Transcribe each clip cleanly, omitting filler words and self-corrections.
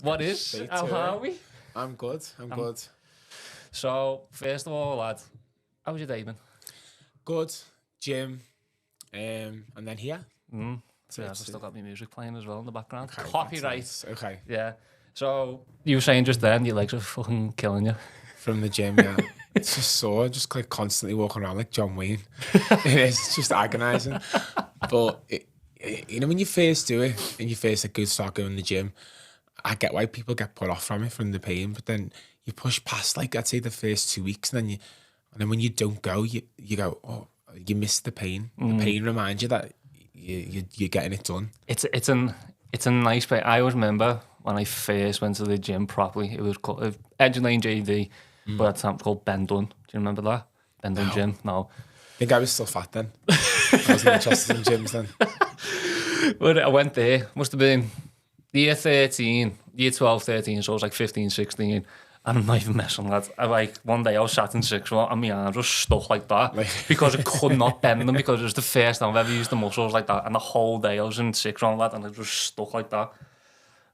What is? How are we? I'm good. I'm good. So, first of all, lad, how was your day been? Good. Gym. And then here. Yeah, I've still got my music playing as well in the background. Okay, Copyright. that's nice. Okay. Yeah. So, you were saying just then your legs are fucking killing you. From the gym, yeah. It's just sore. Just like constantly walking around like John Wayne. It's just agonising. But, you know, when you first do it and you first like, start going to the gym, I get why people get put off from it, from the pain. But then you push past, like, I'd say the first 2 weeks. And then when you don't go, you go, oh, you miss the pain. The pain reminds you that you're getting it done. It's a nice bit. I always remember when I first went to the gym properly. It was called Edge Lane JD, but at the time it was called Ben Dunn. Do you remember that? Ben Dunn Gym? No. I think I was still fat then. I wasn't interested in gyms then. But I went there. Must have been year 12, 13. So I was like 15, 16. And I'm not even messing, lad. One day I was sat in sixth form and my arms were stuck like that because I could not bend them because it was the first time I've ever used the muscles like that. And the whole day I was in sixth form, lad, and it was stuck like that.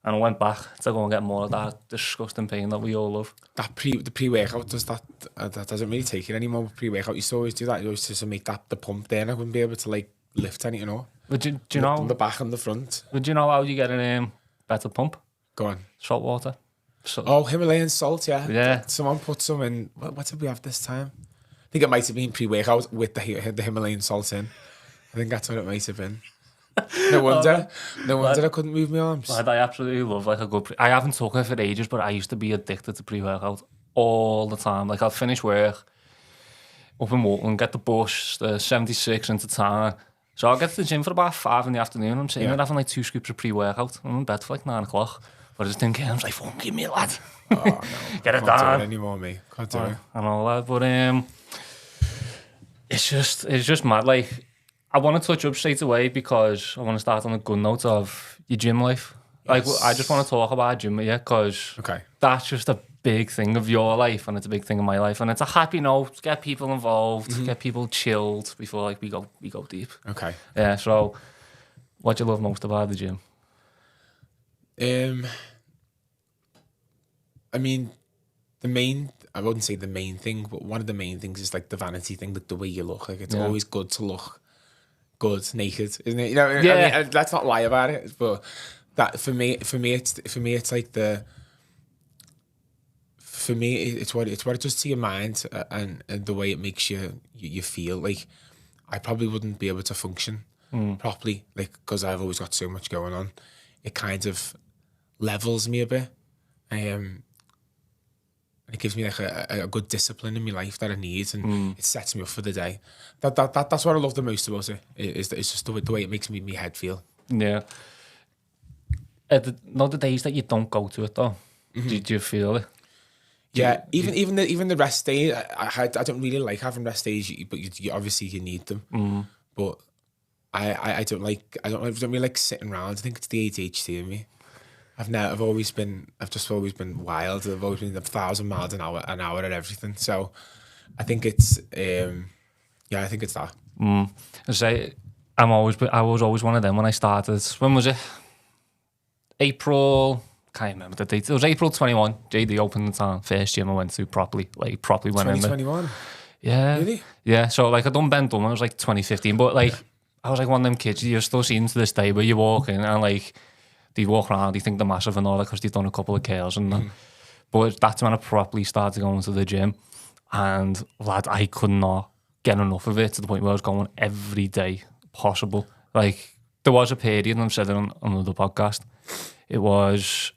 And I went back to go and get more of that disgusting pain that we all love. The pre-workout does that doesn't really take it anymore. Pre-workout, you used to always do that. You always used to make that the pump there. And I wouldn't be able to like lift anything, you know. But do you know the back and the front? Would you know how you get a better pump? Go on. Salt water. Himalayan salt, yeah. Yeah. Someone put some in. What did we have this time? I think it might have been pre-workout with the Himalayan salt in. I think that's what it might have been. No wonder I couldn't move my arms. I absolutely love like a good I haven't taken it for ages, but I used to be addicted to pre-workout all the time. Like I'll finish work up in Walton, get the bus, the 76 into town. So I'll get to the gym for about 5 in the afternoon. I'm sitting there having like 2 scoops of pre-workout. I'm in bed for like 9 o'clock. But I just didn't care. I was like, fucking give me a lad. Oh, no. Get it Can't done. do it anymore, mate. Can't do it. And all that. But it's just mad. Like, I want to touch up straight away because I want to start on a good note of your gym life. Like, I just want to talk about gym with you because that's just a big thing of your life and it's a big thing of my life. And it's a happy note. Get people involved. Get people chilled before like we go deep. Okay. Yeah, so what do you love most about the gym? I mean, I wouldn't say the main thing, but one of the main things is like the vanity thing, like the way you look. Like it's always good to look good naked, isn't it? You know, yeah. I mean, let's not lie about it, but that for me, it's like it's what it does to your mind and the way it makes you feel. Like I probably wouldn't be able to function properly, like because I've always got so much going on. It kind of levels me a bit. It gives me like a good discipline in my life that I need, and it sets me up for the day. That's what I love the most about it. It's just the way it makes me head feel. Yeah. Not the days that you don't go to it though. Do you feel it? Yeah, even the rest day. I don't really like having rest days, but you obviously you need them. But I don't really like sitting around. I think it's the ADHD in me. I've just always been wild. I've always been 1,000 miles an hour at everything. So I think it's I think it's that. I was always one of them when I started. When was it? April. Can't remember the date. It was April 21. JD opened the town. First gym I went to properly went 2021. Yeah. Really? Yeah. So like I done Ben Dunn. I was like 2015, but like I was like one of them kids you're still seeing to this day where you walk in and like. They walk around, they think they're massive and all that because they've done a couple of curls and that. But that's when I properly started going to the gym. And lad, I could not get enough of it to the point where I was going every day possible. Like, there was a period, and I've said it on another podcast, it was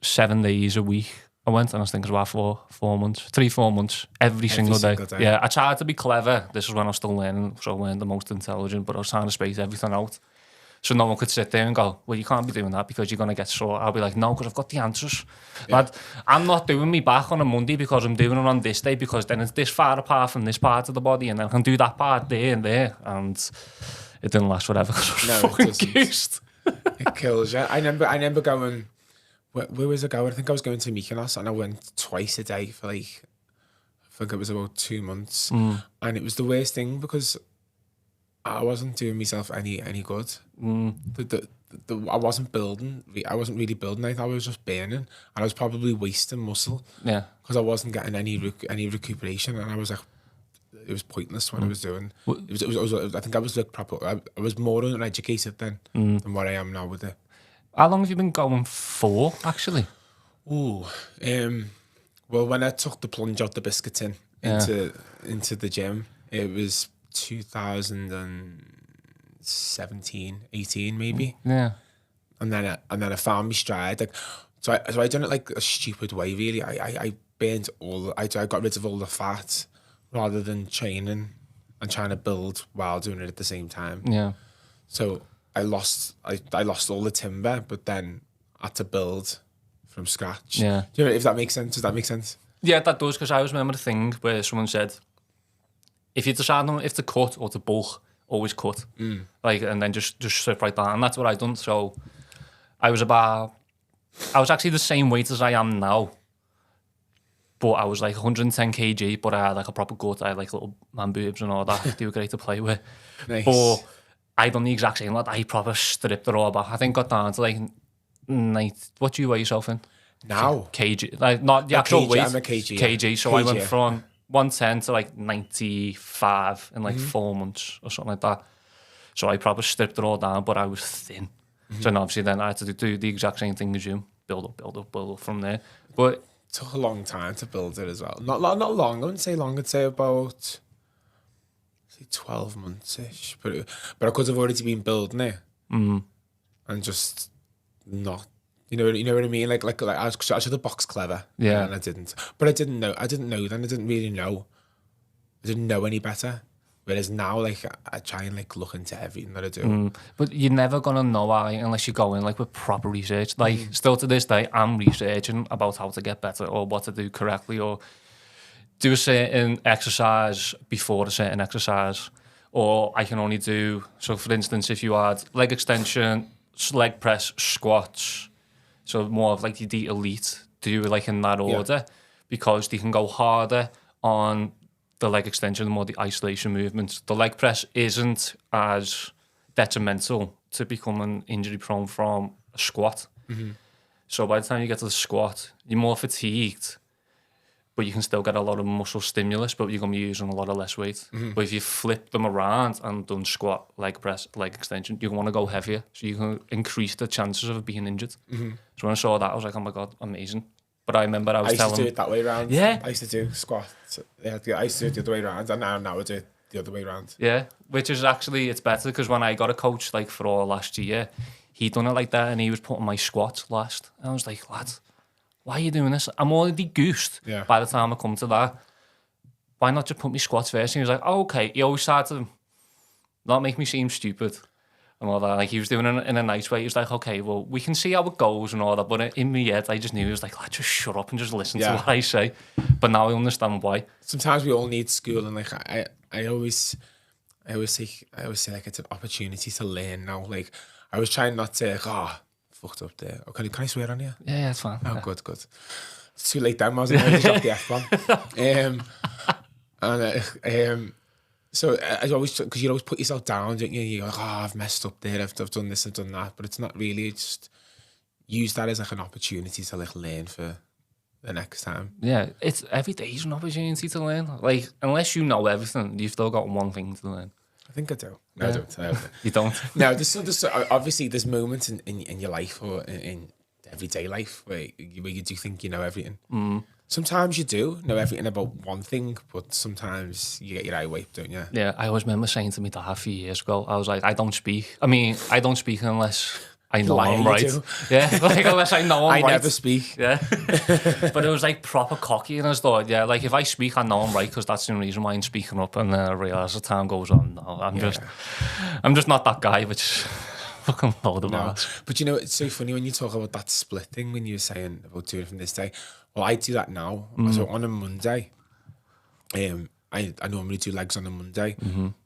7 days a week I went, and I was thinking about 4 months, 3-4 months, every single day. Yeah, I tried to be clever. This is when I was still learning, so I learned the most intelligent, but I was trying to space everything out. So no one could sit there and go, well, you can't be doing that because you're going to get sore. I'll be like, no, because I've got the answers. Yeah. Lad, I'm not doing me back on a Monday because I'm doing it on this day because then it's this far apart from this part of the body and then I can do that part there and there. And it didn't last forever because I was fucking goosed. It kills you. I remember going, where was I going? I think I was going to Mykonos and I went twice a day for like, I think it was about 2 months. And it was the worst thing because I wasn't doing myself any good. I wasn't building. I wasn't really building. I was just burning, and I was probably wasting muscle. Yeah. Because I wasn't getting any recuperation, and I was like, it was pointless what I was doing. I think I was like proper. I was more uneducated then than what I am now with it. How long have you been going for, actually? Well, when I took the plunge out the biscuit tin into the gym, it was 2017, 18 maybe. Yeah. And then I found my stride. Like, so I done it like a stupid way, really. I burnt I got rid of all the fat rather than training and trying to build while doing it at the same time. Yeah. So I lost all the timber, but then had to build from scratch. Yeah. Do you know if that makes sense? Does that make sense? Yeah, that does, because I always remember the thing where someone said, if you decide on if to cut or to bulk, always cut. Like, and then just strip right down. And that's what I done. So I was actually the same weight as I am now, but I was like 110 kg, but I had like a proper gut. I had like little man boobs and all that. They were great to play with. Nice. But I done the exact same. Like, I proper stripped it all back. I think got down to like what do you weigh yourself in? Now? Kg. Like, not the actual kg, weight. I'm a kg. Kg. So I went from 110 to like 95 in like 4 months or something like that. So I probably stripped it all down, but I was thin. So then obviously then I had to do the exact same thing as you. Build up from there. But it took a long time to build it as well. Not long. I wouldn't say long. I'd say about 12 months-ish. But I could have already been building it. And just not. You know what I mean? Like I should have boxed clever. Yeah. And I didn't. But I didn't know then. I didn't really know. I didn't know any better. Whereas now, like, I try and like look into everything that I do. But you're never gonna know unless you go in like with proper research. Like, still to this day, I'm researching about how to get better or what to do correctly or do a certain exercise before a certain exercise. Or I can only do, so for instance, if you had leg extension, leg press, squats, so more of like the elite, do like in that order, because they can go harder on the leg extension, the more the isolation movements. The leg press isn't as detrimental to becoming injury prone from a squat. So by the time you get to the squat, you're more fatigued, but you can still get a lot of muscle stimulus, but you're going to be using a lot of less weight. But if you flip them around and done squat, leg press, leg extension, you want to go heavier, so you can increase the chances of being injured. So when I saw that, I was like, oh my God, amazing. But I remember I used to do it that way around. Yeah. I used to do squats. I used to do it the other way around, and now I do it the other way around. Yeah, which is actually, it's better, because when I got a coach like for all last year, he done it like that, and he was putting my squats last. And I was like, lad, why are you doing this? I'm already goosed by the time I come to that. Why not just put me squats first? And he was like, oh, okay. He always tried to not make me seem stupid and all that. Like, he was doing it in a nice way. He was like, okay, well, we can see how it goes and all that. But in my head, I just knew, he was like, lad, just shut up and just listen to what I say. But now I understand why. Sometimes we all need school, and like I always say like it's an opportunity to learn now. Like, I was trying not to fucked up there. Oh, can I swear on you? Yeah, it's fine. Oh, good. It's too late then, wasn't it? I dropped the F-bomb. So I always, because you always put yourself down, don't you? You're like, I've messed up there, I've done this, I've done that. But it's not really, it's just use that as like an opportunity to like learn for the next time. Yeah, it's every day's an opportunity to learn. Like, unless you know everything, you've still got one thing to learn. I think I do. No, I don't. You don't? No, there's obviously there's moments in your life or in everyday life where you do think you know everything. Sometimes you do know everything about one thing, but sometimes you get your eye wiped, don't you? Yeah, I always remember saying to me dad a few years ago, I was like, I don't speak unless I know I'm right. Yeah, like unless I know I'm right. I never speak. Yeah. But it was like proper cocky, and I thought, yeah, like if I speak, I know I'm right, because that's the reason why I'm speaking up. And then I realised as time goes on, no, I'm just not that guy, which fucking load of ass. But you know, it's so funny when you talk about that split thing when you were saying about doing it from this day. Well, I do that now. So on a Monday, I normally do legs on a Monday.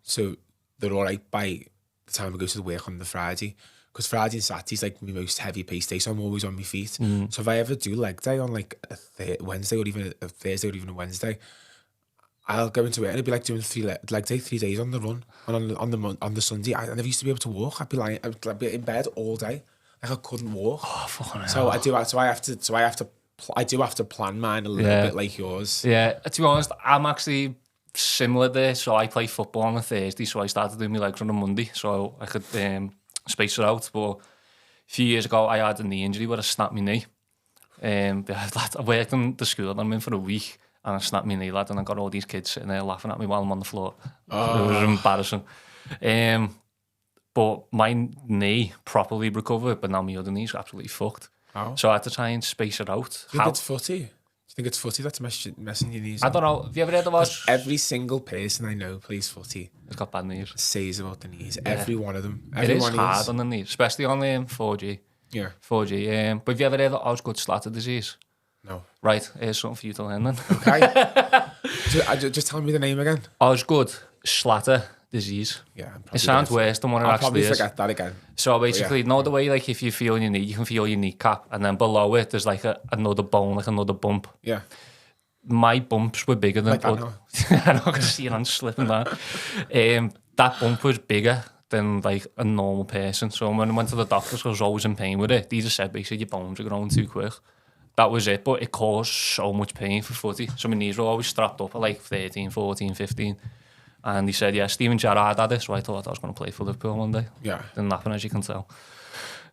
So they're all right by the time I go to the work on the Friday. Because Friday and Saturday's like my most heavy paced day, so I'm always on my feet. So if I ever do leg day on like a Wednesday or even a Thursday or even a Wednesday, I'll go into it and it'd be like doing 3 days on the run, and on the Sunday I never used to be able to walk. I'd be in bed all day, like I couldn't walk. Oh, fucking hell. So I do have to plan mine a little bit like yours. Yeah, to be honest, I'm actually similar there. So I play football on a Thursday, so I started doing my legs on a Monday, so I could space it out. But a few years ago, I had a knee injury where I snapped my knee. I worked in the school that I'm in for a week, and I snapped my knee, lad, and I got all these kids sitting there laughing at me while I'm on the floor. It was embarrassing. But my knee properly recovered, but now my other knee's absolutely fucked. Oh. So I had to try and space it out. Do you think it's footy? Do you think it's footy that's messing your knees? I don't know. Have you ever heard of us? Every single person I know plays footy. It's got bad knees. Says about the knees. Yeah. Every one of them. It is hard on the knees, especially on 4G. Yeah. 4G. But have you ever heard of Osgood Slatter disease? No. Right, here's something for you to learn then. Okay. just tell me the name again. Osgood Slatter disease. Yeah. It sounds worse than what it actually is. I'll probably forget that again. So basically, you know the way, like, if you feel your knee, you can feel your kneecap, and then below it, there's like another bone, like another bump. Yeah. My bumps were bigger than... Like that now. I know, I can see your hand slipping down. That bump was bigger than, like, a normal person. So when I went to the doctors, I was always in pain with it. They just said, basically, your bones are growing too quick. That was it, but it caused so much pain for footy. So my knees were always strapped up at like 13, 14, 15. And he said, yeah, Steven Gerrard had it, so I thought I was going to play for Liverpool one day. Yeah. Didn't happen, as you can tell.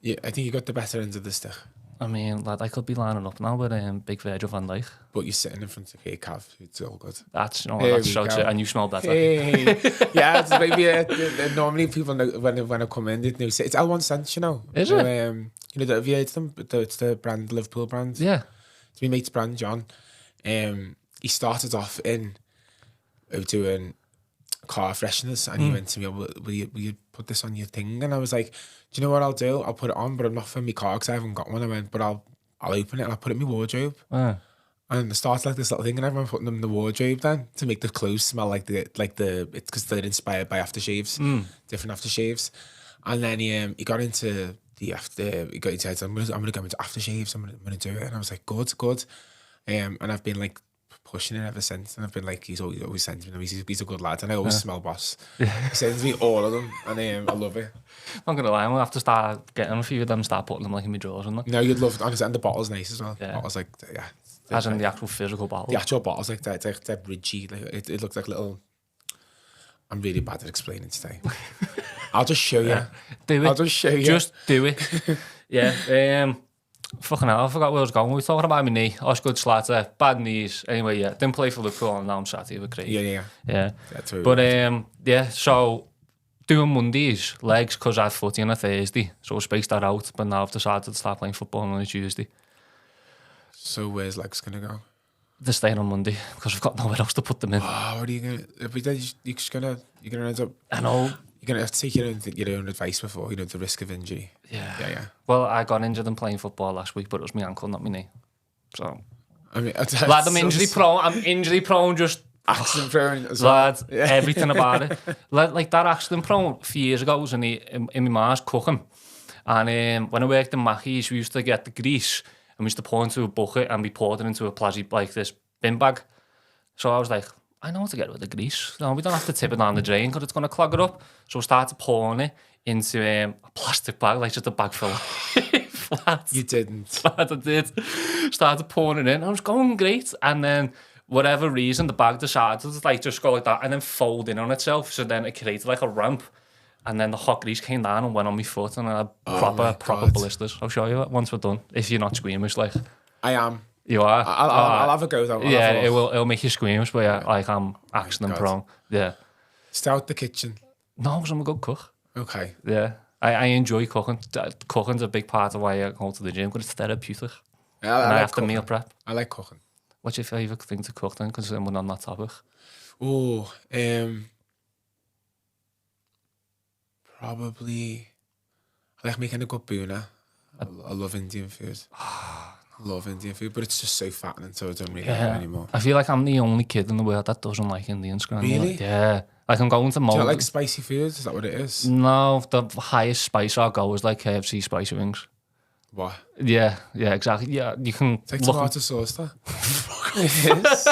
Yeah, I think you got the better end of the stick. I mean, lad, I could be lining up now with big Virgil van Dijk. But you're sitting in front of Cav, it's all good. That's so true, and you smell better. Hey. Yeah, it's maybe normally people know, when I come in, they say it's L1 Sense, you know. Is it? You know, have you heard of them? It's the brand, Liverpool brand. Yeah. It's my mate's brand, John. He started off in doing car fresheners, and he went to me, will you put this on your thing? And I was like, do you know what I'll do? I'll put it on, but I'm not for my car because I haven't got one. I went, but I'll open it and I'll put it in my wardrobe. And it started like this little thing, and everyone putting them in the wardrobe then to make the clothes smell like it's because they're inspired by aftershaves, different aftershaves. And then he got into he said, I'm gonna go into aftershaves. I'm gonna do it. And I was like, good. And I've been like pushing it ever since, and I've been like, he's always sending me them. He's a good lad, and I always smell boss. He sends me all of them, and I love it. I'm not gonna lie, I'm gonna have to start getting a few of them, start putting them like in my drawers and that. No, you'd love it. Honestly, and the bottle's nice as well. Yeah. Bottle's like, yeah. As in the actual physical bottle. The actual bottle's like that. It's like ridgy. Like it looks like little. I'm really bad at explaining today. I'll just show you. Do it. I'll just show you. Just do it. Yeah. Fucking hell, I forgot where I was going. We were talking about my knee. Osgood Slatter, bad knees. Anyway, yeah, didn't play for Liverpool, and now I'm sat here with Craig. Yeah. But yeah, so doing Mondays, legs, because I had footy on a Thursday, so I spaced that out. But now I've decided to start playing football on a Tuesday. So where's legs gonna go? They're staying on Monday because I've got nowhere else to put them in. Oh, what are you gonna? Every day you're gonna end up. I know. You're gonna have to take your own advice before the risk of injury. Yeah. Well, I got injured in playing football last week, but it was my ankle, not my knee. So, I mean, lad, I'm injury prone. I'm injury prone. Just accident prone as well. Lad, everything about it. Like that accident prone a few years ago, I was in my ma's cooking, and when I worked in Mackey's, we used to get the grease and we used to pour into a bucket and we poured it into a plastic, like this bin bag. So I was like, I know how to get rid of the grease. No, we don't have to tip it down the drain because it's going to clog it up. So I started pouring it into a plastic bag, like just a bag full. Flat. You didn't. Flat, I did. Started pouring it in. I was going great. And then, whatever reason, the bag decided to like just go like that and then fold in on itself. So then it created like a ramp. And then the hot grease came down and went on my foot, and I had proper blisters. I'll show you it once we're done. If you're not squeamish, like. I am. You are? I'll have a go though. It'll make you squeamish, but yeah, like I'm accident prone. Yeah. Stay out the kitchen. No, because I'm a good cook. Okay. Yeah. I enjoy cooking. Cooking's a big part of why I go to the gym, because it's therapeutic. Yeah, I have to meal prep. I like cooking. What's your favourite thing to cook then? Because we're on that topic. Oh, probably I like making a good boona. I love Indian food. Love Indian food, but it's just so fattening, so I don't really like it anymore. I feel like I'm the only kid in the world that doesn't like Indian food. Really? Yeah. Like I'm going to Do you like spicy food? Is that what it is? No, the highest spice I'll go is like KFC spicy wings. What? Yeah, exactly. Yeah, you can. It's like tomato sauce, that. It is.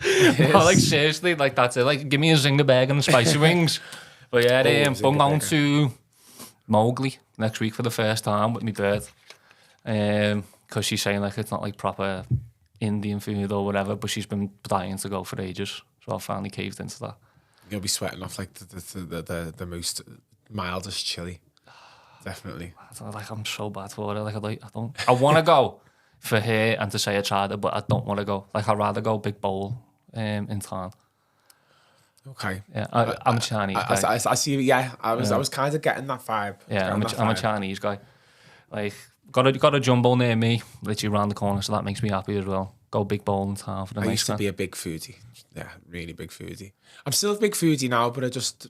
No, like seriously, like that's it. Like give me a zinger burger and spicy wings. But yeah, I'm going to Mowgli next week for the first time with my bird. Because she's saying like it's not like proper Indian food or whatever, but she's been dying to go for ages. So I finally caved into that. You'll be sweating off like the most mildest chili. Definitely. Like I'm so bad for it. I want to go for her and to say I tried it, but I don't want to go. Like I'd rather go big bowl in town. Okay. Yeah, I'm a Chinese guy. I see. Yeah, I was kind of getting that vibe. Yeah, I'm a Chinese guy. Like got a jumbo near me, literally around the corner, so that makes me happy as well. Go big bowl in town for the I nice used to be a big foodie. Yeah, really big foodie. I'm still a big foodie now, but I just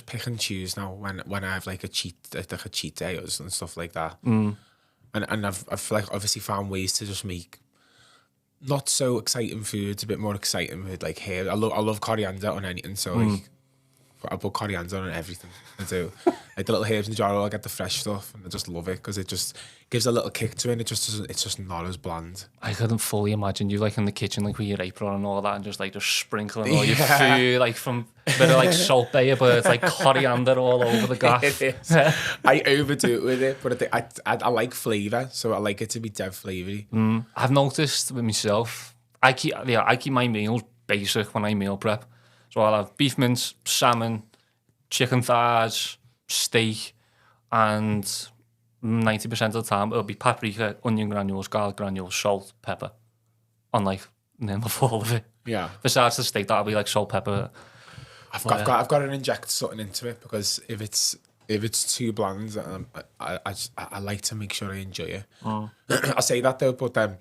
pick and choose now when I have like a cheat day and stuff like that. And I've like obviously found ways to just make not so exciting foods a bit more exciting with like hair. I love coriander on anything, so like, I put coriander on everything. I do. Like the little herbs in the jar, I get the fresh stuff, and I just love it because it just gives a little kick to it. And it's just not as bland. I couldn't fully imagine you like in the kitchen, like with your apron and all that, and just sprinkling all your food, like from a bit of like Salt Bae, but it's like coriander all over the gaff. I overdo it with it, but I like flavour, so I like it to be dead flavoury. I've noticed with myself, I keep my meals basic when I meal prep. So I'll have beef mince, salmon, chicken thighs, steak, and 90% of the time it'll be paprika, onion granules, garlic granules, salt, pepper. On like name of all of it. Yeah. Besides the steak, that'll be like salt, pepper. I've got to inject something into it because if it's too bland, I like to make sure I enjoy it. I say that though, but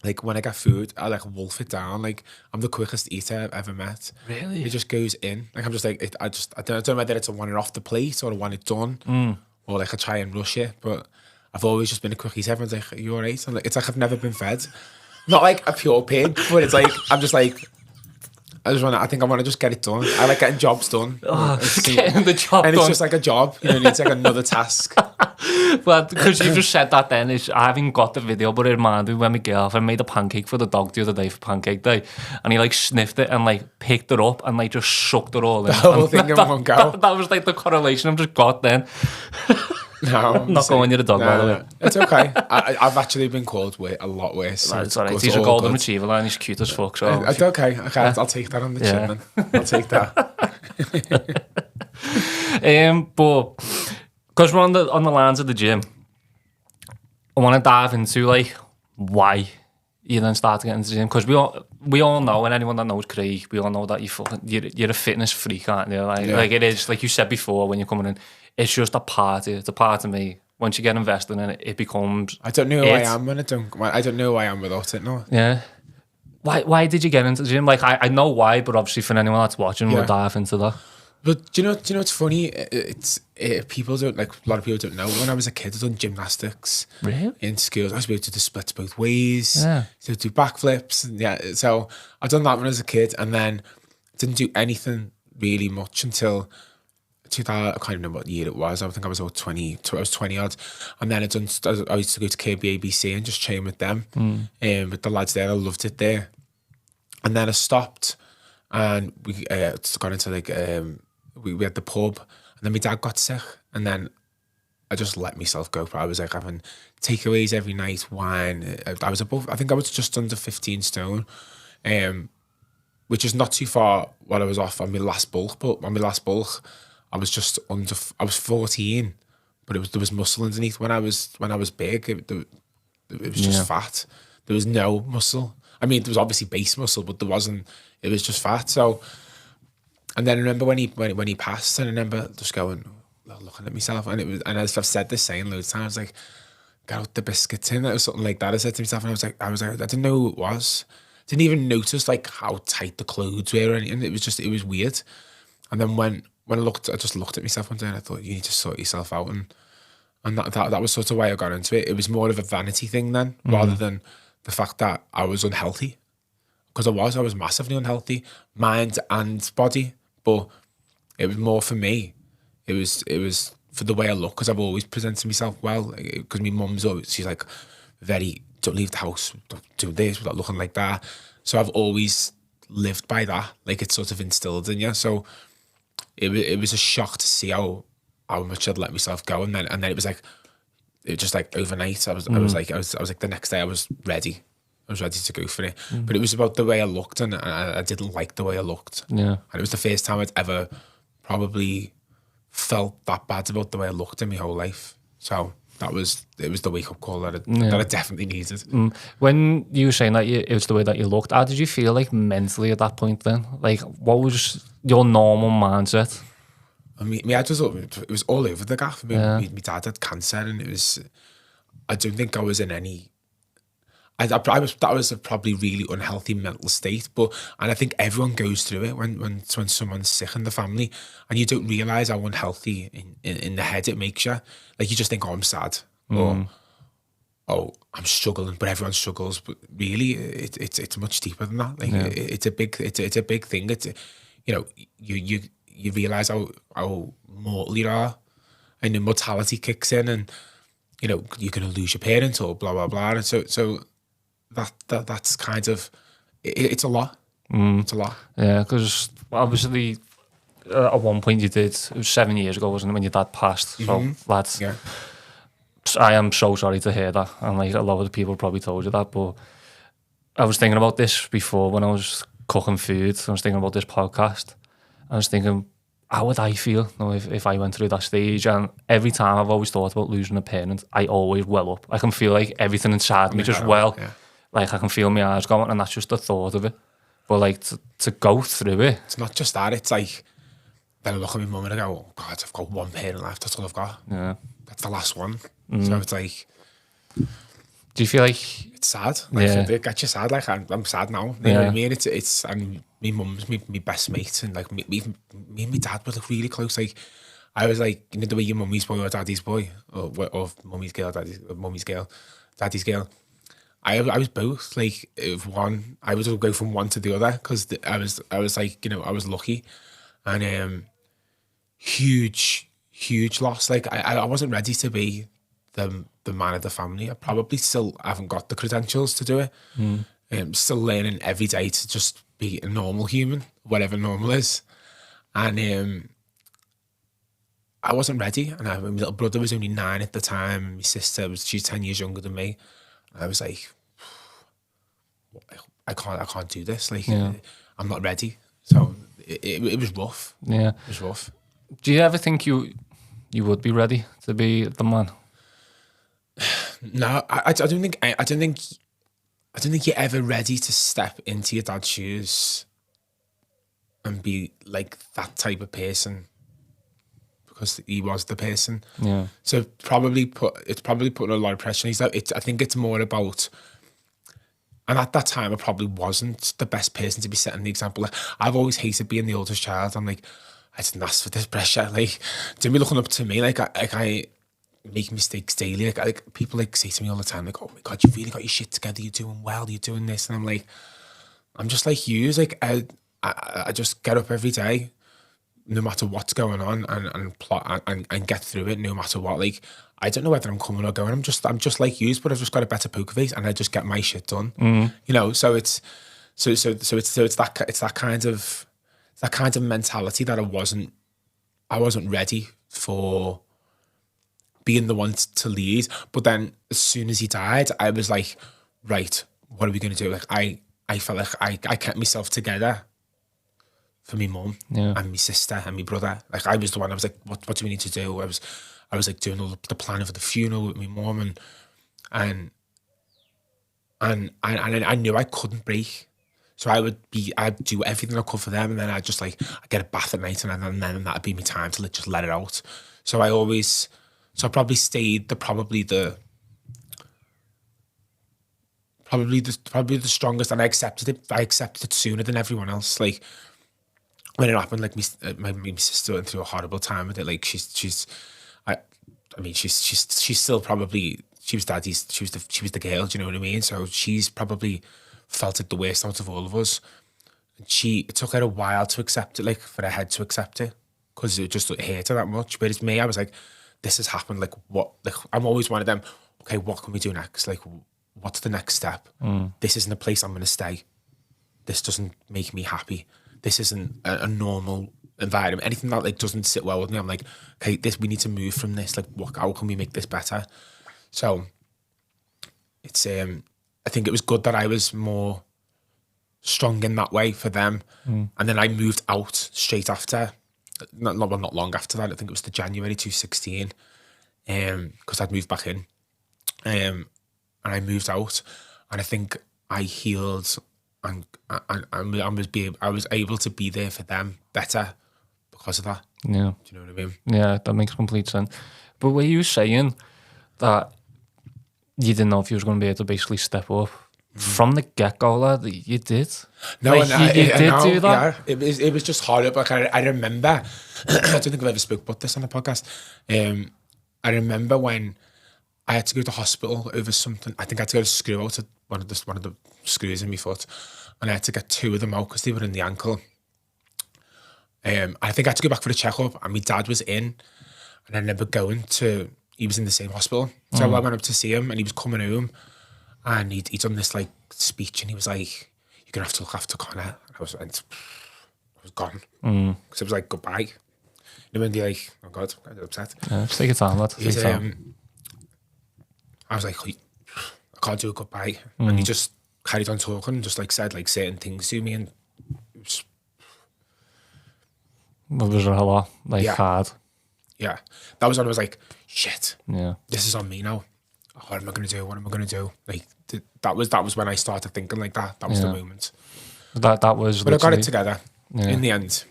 like when I get food, I like wolf it down. Like I'm the quickest eater I've ever met. Really? It just goes in. Like I'm just like I don't know whether it's a want it off the plate or I want it done, or like I try and rush it. But I've always just been a quick eater. Everyone's like, "Are you alright?" I'm like, it's like I've never been fed. Not like a pure pig, but it's like I'm just like I think I want to just get it done. I like getting jobs done. Getting the job and done. It's just like a job. You know, it's like another task. But because you just said that then, I haven't got the video, but it reminded me when my girlfriend made a pancake for the dog the other day for pancake day, and he like sniffed it and like picked it up and like just sucked it all in. The whole thing in one go. That was like the correlation I've just got then. No, I'm not going near the dog, by the way. It's okay. I've actually been called a lot worse. So it's alright. He's a golden retriever and he's cute as fuck. So it's okay. I'll take that on the chin, man. I'll take that. But because we're on the lines of the gym, I want to dive into like why you then start to get into the gym, because we all know, and anyone that knows Craig, we all know that you're a fitness freak, aren't you? Like it is, like you said before when you're coming in, it's just a party. It's a part of me. Once you get invested in it, it becomes. I don't know who I am when I don't know who I am without it. No. Yeah. Why did you get into the gym? Like I know why, but obviously for anyone that's watching, we'll dive into that. But do you know it's funny? People don't, like, a lot of people don't know. When I was a kid, I done gymnastics. Really? In schools, I was able to do splits both ways. Yeah. To do backflips. And so I done that when I was a kid, and then didn't do anything really much until 2000. I can't remember what year it was. I think I was about 20. I was 20 odd, and then I used to go to KBABC and just train with them. With the lads there, I loved it there. And then I stopped, and we got into like we had the pub, and then my dad got sick, and then I just let myself go. I was like having takeaways every night, wine. I think I was just under 15 stone, which is not too far while I was off on my last bulk. But on my last bulk, I was just under. I was 14, but there was muscle underneath. When I was big, it was just fat. There was no muscle. I mean, there was obviously base muscle, but there wasn't. It was just fat. So. And then I remember when he passed, and I remember just going, looking at myself, and I've said this saying loads of times, like, get out the biscuit tin, or something like that. I said to myself, and I was like, I didn't know who it was. Didn't even notice like how tight the clothes were or anything. It was weird. And then when I just looked at myself one day, and I thought, you need to sort yourself out, and that was sort of why I got into it. It was more of a vanity thing then, rather than the fact that I was unhealthy, because I was massively unhealthy, mind and body. But it was more for me. It was for the way I look, because I've always presented myself well. Because my mum's she's like very don't leave the house, don't do this without looking like that. So I've always lived by that. Like, it's sort of instilled in you. So it was a shock to see how much I'd let myself go, and then it was like, it just like overnight. I was like the next day I was ready. I was ready to go for it. But it was about the way I looked, and I didn't like the way I looked. Yeah. And it was the first time I'd ever probably felt that bad about the way I looked in my whole life. So it was the wake up call that I definitely needed. When you were saying that it was the way that you looked, how did you feel like mentally at that point then? Like, what was your normal mindset? I mean, it was all over the gaff. I mean, my dad had cancer, and I don't think I was in any. That was a probably really unhealthy mental state, and I think everyone goes through it when someone's sick in the family, and you don't realise how unhealthy in the head it makes you. Like, you just think, oh, I'm sad, or oh, I'm struggling, but everyone struggles. But really, it's much deeper than that. Like, it's a big thing. It's, you know, you realise how mortal you are, and your mortality kicks in, and you know you're gonna lose your parents or blah blah blah. And so that's kind of it's a lot. It's a lot. Yeah, because obviously at one point it was 7 years ago, wasn't it, when your dad passed? So that's I am so sorry to hear that, and like a lot of the people probably told you that, but I was thinking about this before when I was cooking food. I was thinking about this podcast. I was thinking, how would I feel if I went through that stage? And every time I've always thought about losing a parent, I always well up. I can feel like everything inside me just well. Yeah. Like, I can feel my eyes going, and that's just the thought of it. But like, to go through it. It's not just that, it's like, then I look at my mum and I go, oh God, I've got one parent left, that's all I've got. Yeah. That's the last one. So it's like... Do you feel like... It's sad. Like, it gets you sad. Like, I'm sad now. You know what I mean? It's and my mum's my best mate, and like, me and my dad were like really close. Like, I was like, you know, the way your mummy's boy or daddy's boy, or mummy's girl, mummy's girl, daddy's girl. I was both. Like, if one, I would go from one to the other, because I was like, you know, I was lucky, and huge loss. Like, I wasn't ready to be the man of the family. I probably still haven't got the credentials to do it. I'm still learning every day to just be a normal human, whatever normal is. And I wasn't ready. And my little brother was only 9 at the time, and my sister she's 10 years younger than me. And I was like, I can't do this. Like, I'm not ready. So it was rough. Yeah, it was rough. Do you ever think you would be ready to be the man? No, I don't think you're ever ready to step into your dad's shoes and be like that type of person, because he was the person. Yeah. So it's probably putting a lot of pressure on you. I think it's more about, and at that time I probably wasn't the best person to be setting the example. Like, I've always hated being the oldest child. I'm like, I didn't ask for this pressure. Like, don't be looking up to me. Like I make mistakes daily. Like people like say to me all the time, like, oh my God, you've really got your shit together. You're doing well. You're doing this. And I'm like, I'm just like you. Like, I just get up every day, no matter what's going on, and plot and get through it no matter what. Like, I don't know whether I'm coming or going. I'm just like you, but I've just got a better poker face, and I just get my shit done. You know, so it's that kind of mentality that I wasn't ready for being the one to lead. But then as soon as he died, I was like, right, what are we going to do? Like, I felt like I kept myself together for my mum and my sister and my brother. Like, I was the one. I was like, what do we need to do? I was like doing all the planning for the funeral with my mum, and I knew I couldn't break. So I'd do everything I could for them, and then I'd get a bath at night, and then that'd be my time to just let it out. So I probably stayed probably the strongest, and I accepted it. I accepted it sooner than everyone else. Like, when it happened, like my sister went through a horrible time with it. Like, she's still probably, she was the girl. Do you know what I mean? So she's probably felt like the worst out of all of us. And it took her a while to accept it, like for her head to accept it, because it just hurt her that much. But it's me. I was like, this has happened. Like, what? Like, I'm always one of them. Okay, what can we do next? Like, what's the next step? This isn't a place I'm going to stay. This doesn't make me happy. This isn't a normal environment. Anything that like doesn't sit well with me, I'm like, okay, we need to move from this. Like, how can we make this better? So it's I think it was good that I was more strong in that way for them. And then I moved out straight after. Not long after that. I think it was the January 2016. Because I'd moved back in. And I moved out, and I think I healed, and I was able to be there for them better because of that. Yeah. Do you know what I mean? Yeah, that makes complete sense. But were you saying that you didn't know if you was going to be able to basically step up from the get-go, lad? You did. No, like, you did do that. Yeah, it was just horrible. Like I remember. I don't think I've ever spoke about this on the podcast. I remember when I had to go to hospital over something. I think I had to get a screw out of one of the screws in my foot, and I had to get 2 of them out because they were in the ankle. I think I had to go back for a checkup, and my dad was in, and I remember he was in the same hospital. So I went up to see him, and he was coming home, and he'd done this like speech, and he was like, "You're gonna have to look after Connor." And I was gone because it was like goodbye. You know when they're like, "Oh God, I'm upset." Yeah, just take your time, lad. I was like, I can't do a goodbye, and he just carried on talking, and just like said like certain things to me, and it was a lot like hard. Yeah, that was when I was like, shit. Yeah, this is on me now. What am I gonna do? What am I gonna do? Like that was when I started thinking like that. That was the moment. That was. But I got it together in the end.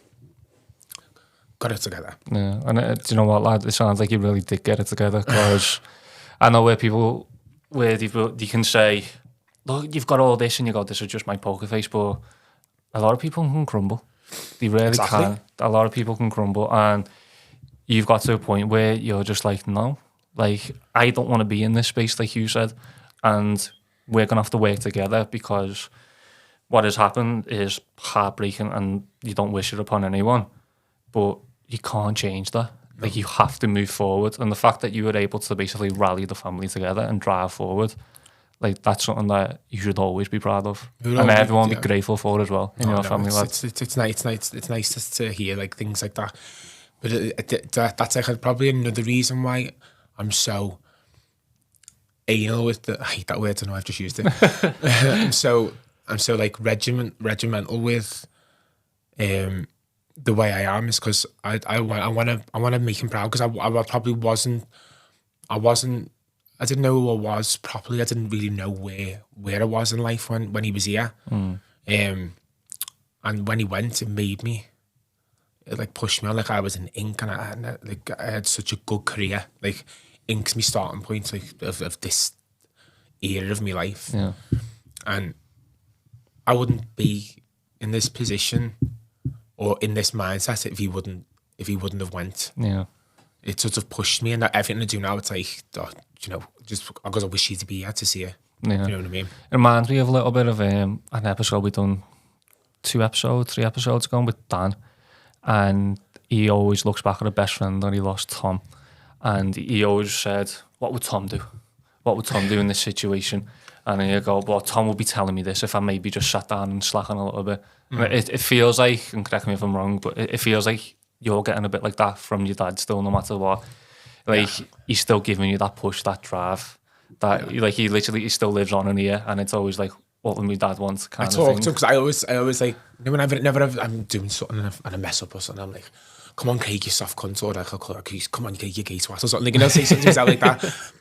Got it together. Yeah, and do you know what, lad? It sounds like you really did get it together, because I know where they can say, look, you've got all this, and you go, this is just my poker face, but a lot of people can crumble. They really can. A lot of people can crumble, and you've got to a point where you're just like, no, like, I don't want to be in this space, like you said, and we're going to have to work together, because what has happened is heartbreaking, and you don't wish it upon anyone, but you can't change that. Like, you have to move forward. And the fact that you were able to basically rally the family together and drive forward, like, that's something that you should always be proud of. And everyone be grateful for as well in your family. It's nice to hear like things like that. But that's like probably another reason why I'm so anal with I hate that word, I know I've just used it. I'm so like regimental with the way I am, is because I want to make him proud, because I probably wasn't. I didn't know who I was properly. I didn't really know where I was in life when he was here. And when he went, it made me. It like pushed me on, like I was in ink, and I had such a good career. Like, ink's my starting point, like of this era of my life. Yeah. And I wouldn't be in this position or in this mindset if he wouldn't have went. Yeah. It sort of pushed me, and everything I do now, it's like, just because I wish he'd be here to see it. Yeah. You know what I mean? It reminds me of a little bit of an episode we done 3 episodes ago with Dan, and he always looks back at a best friend that he lost, Tom, and he always said, what would Tom do? What would Tom do in this situation? And then you go, well, Tom would be telling me this if I maybe just sat down and slack on a little bit. It feels like, and correct me if I'm wrong, but it feels like you're getting a bit like that from your dad still, no matter what. Like, he's still giving you that push, that drive, that like he still lives on in here, and it's always like, what would my dad want kind of thing. I talk to him, because I always like, whenever I'm doing something and I mess up or something, I'm like, come on, Craig, you soft cunt, or like, come on, you gay twat, or something. Like, say something like that.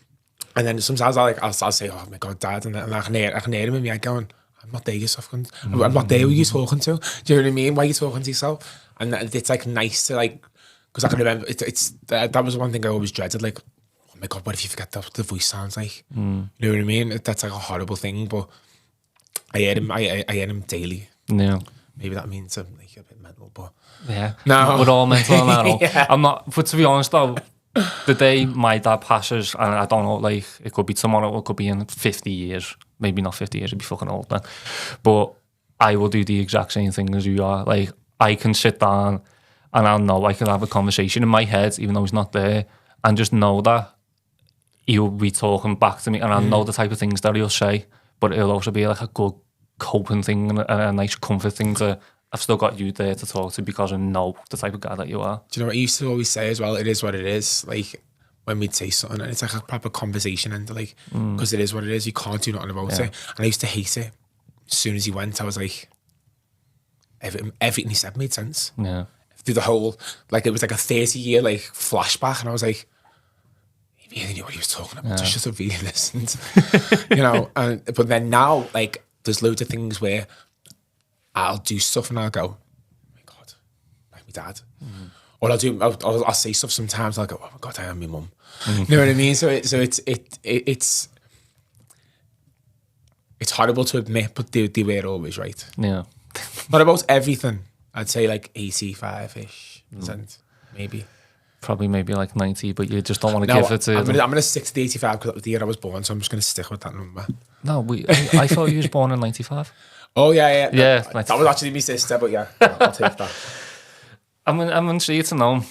And then sometimes I'll say, oh my God, Dad, and I can hear him in me going, I'm not there, you soft cunt. I'm not there, who you talking to? Do you know what I mean? Why are you talking to yourself? And it's like nice to like, because I can remember, that was one thing I always dreaded, like, oh my God, what if you forget what the voice sounds like? You know what I mean? That's like a horrible thing, but I hear him daily. Yeah. Maybe that means I'm like a bit mental, but yeah, no, we're all mental on that. Yeah. I'm not. But to be honest though, the day my dad passes, and I don't know, like, it could be tomorrow, it could be in 50 years. Maybe not 50 years, it'd be fucking old then. But I will do the exact same thing as you are. Like, I can sit down and I'll know I can have a conversation in my head, even though he's not there, and just know that he'll be talking back to me, and I know the type of things that he'll say, but it'll also be like a good coping thing and a nice comfort thing to. I've still got you there to talk to because I know the type of guy that you are. Do you know what I used to always say as well? It is what it is. Like when we'd say something, and it's like a proper conversation, and like because it is what it is. You can't do nothing about it. And I used to hate it. As soon as he went, I was like, everything he said made sense. Yeah. Through the whole, like it was like a 30-year like flashback, and I was like, he really knew what he was talking about. Just have really listened, you know. And but then now, like, there's loads of things where I'll do stuff and I'll go, oh my God, like my dad. Or I'll say stuff sometimes. I'll go, oh my God, I am my mum. You know what I mean? So it's horrible to admit, but they were always right. Yeah. Not about everything. I'd say like 85-ish %, maybe. Probably maybe like 90, but you just don't want to give it to I'm going to stick to the 85 because that was the year I was born, so I'm just going to stick with that number. No, I thought you was born in 95. Oh, yeah. Yeah. That was actually my sister, but yeah, I'll take that. I'm intrigued to know,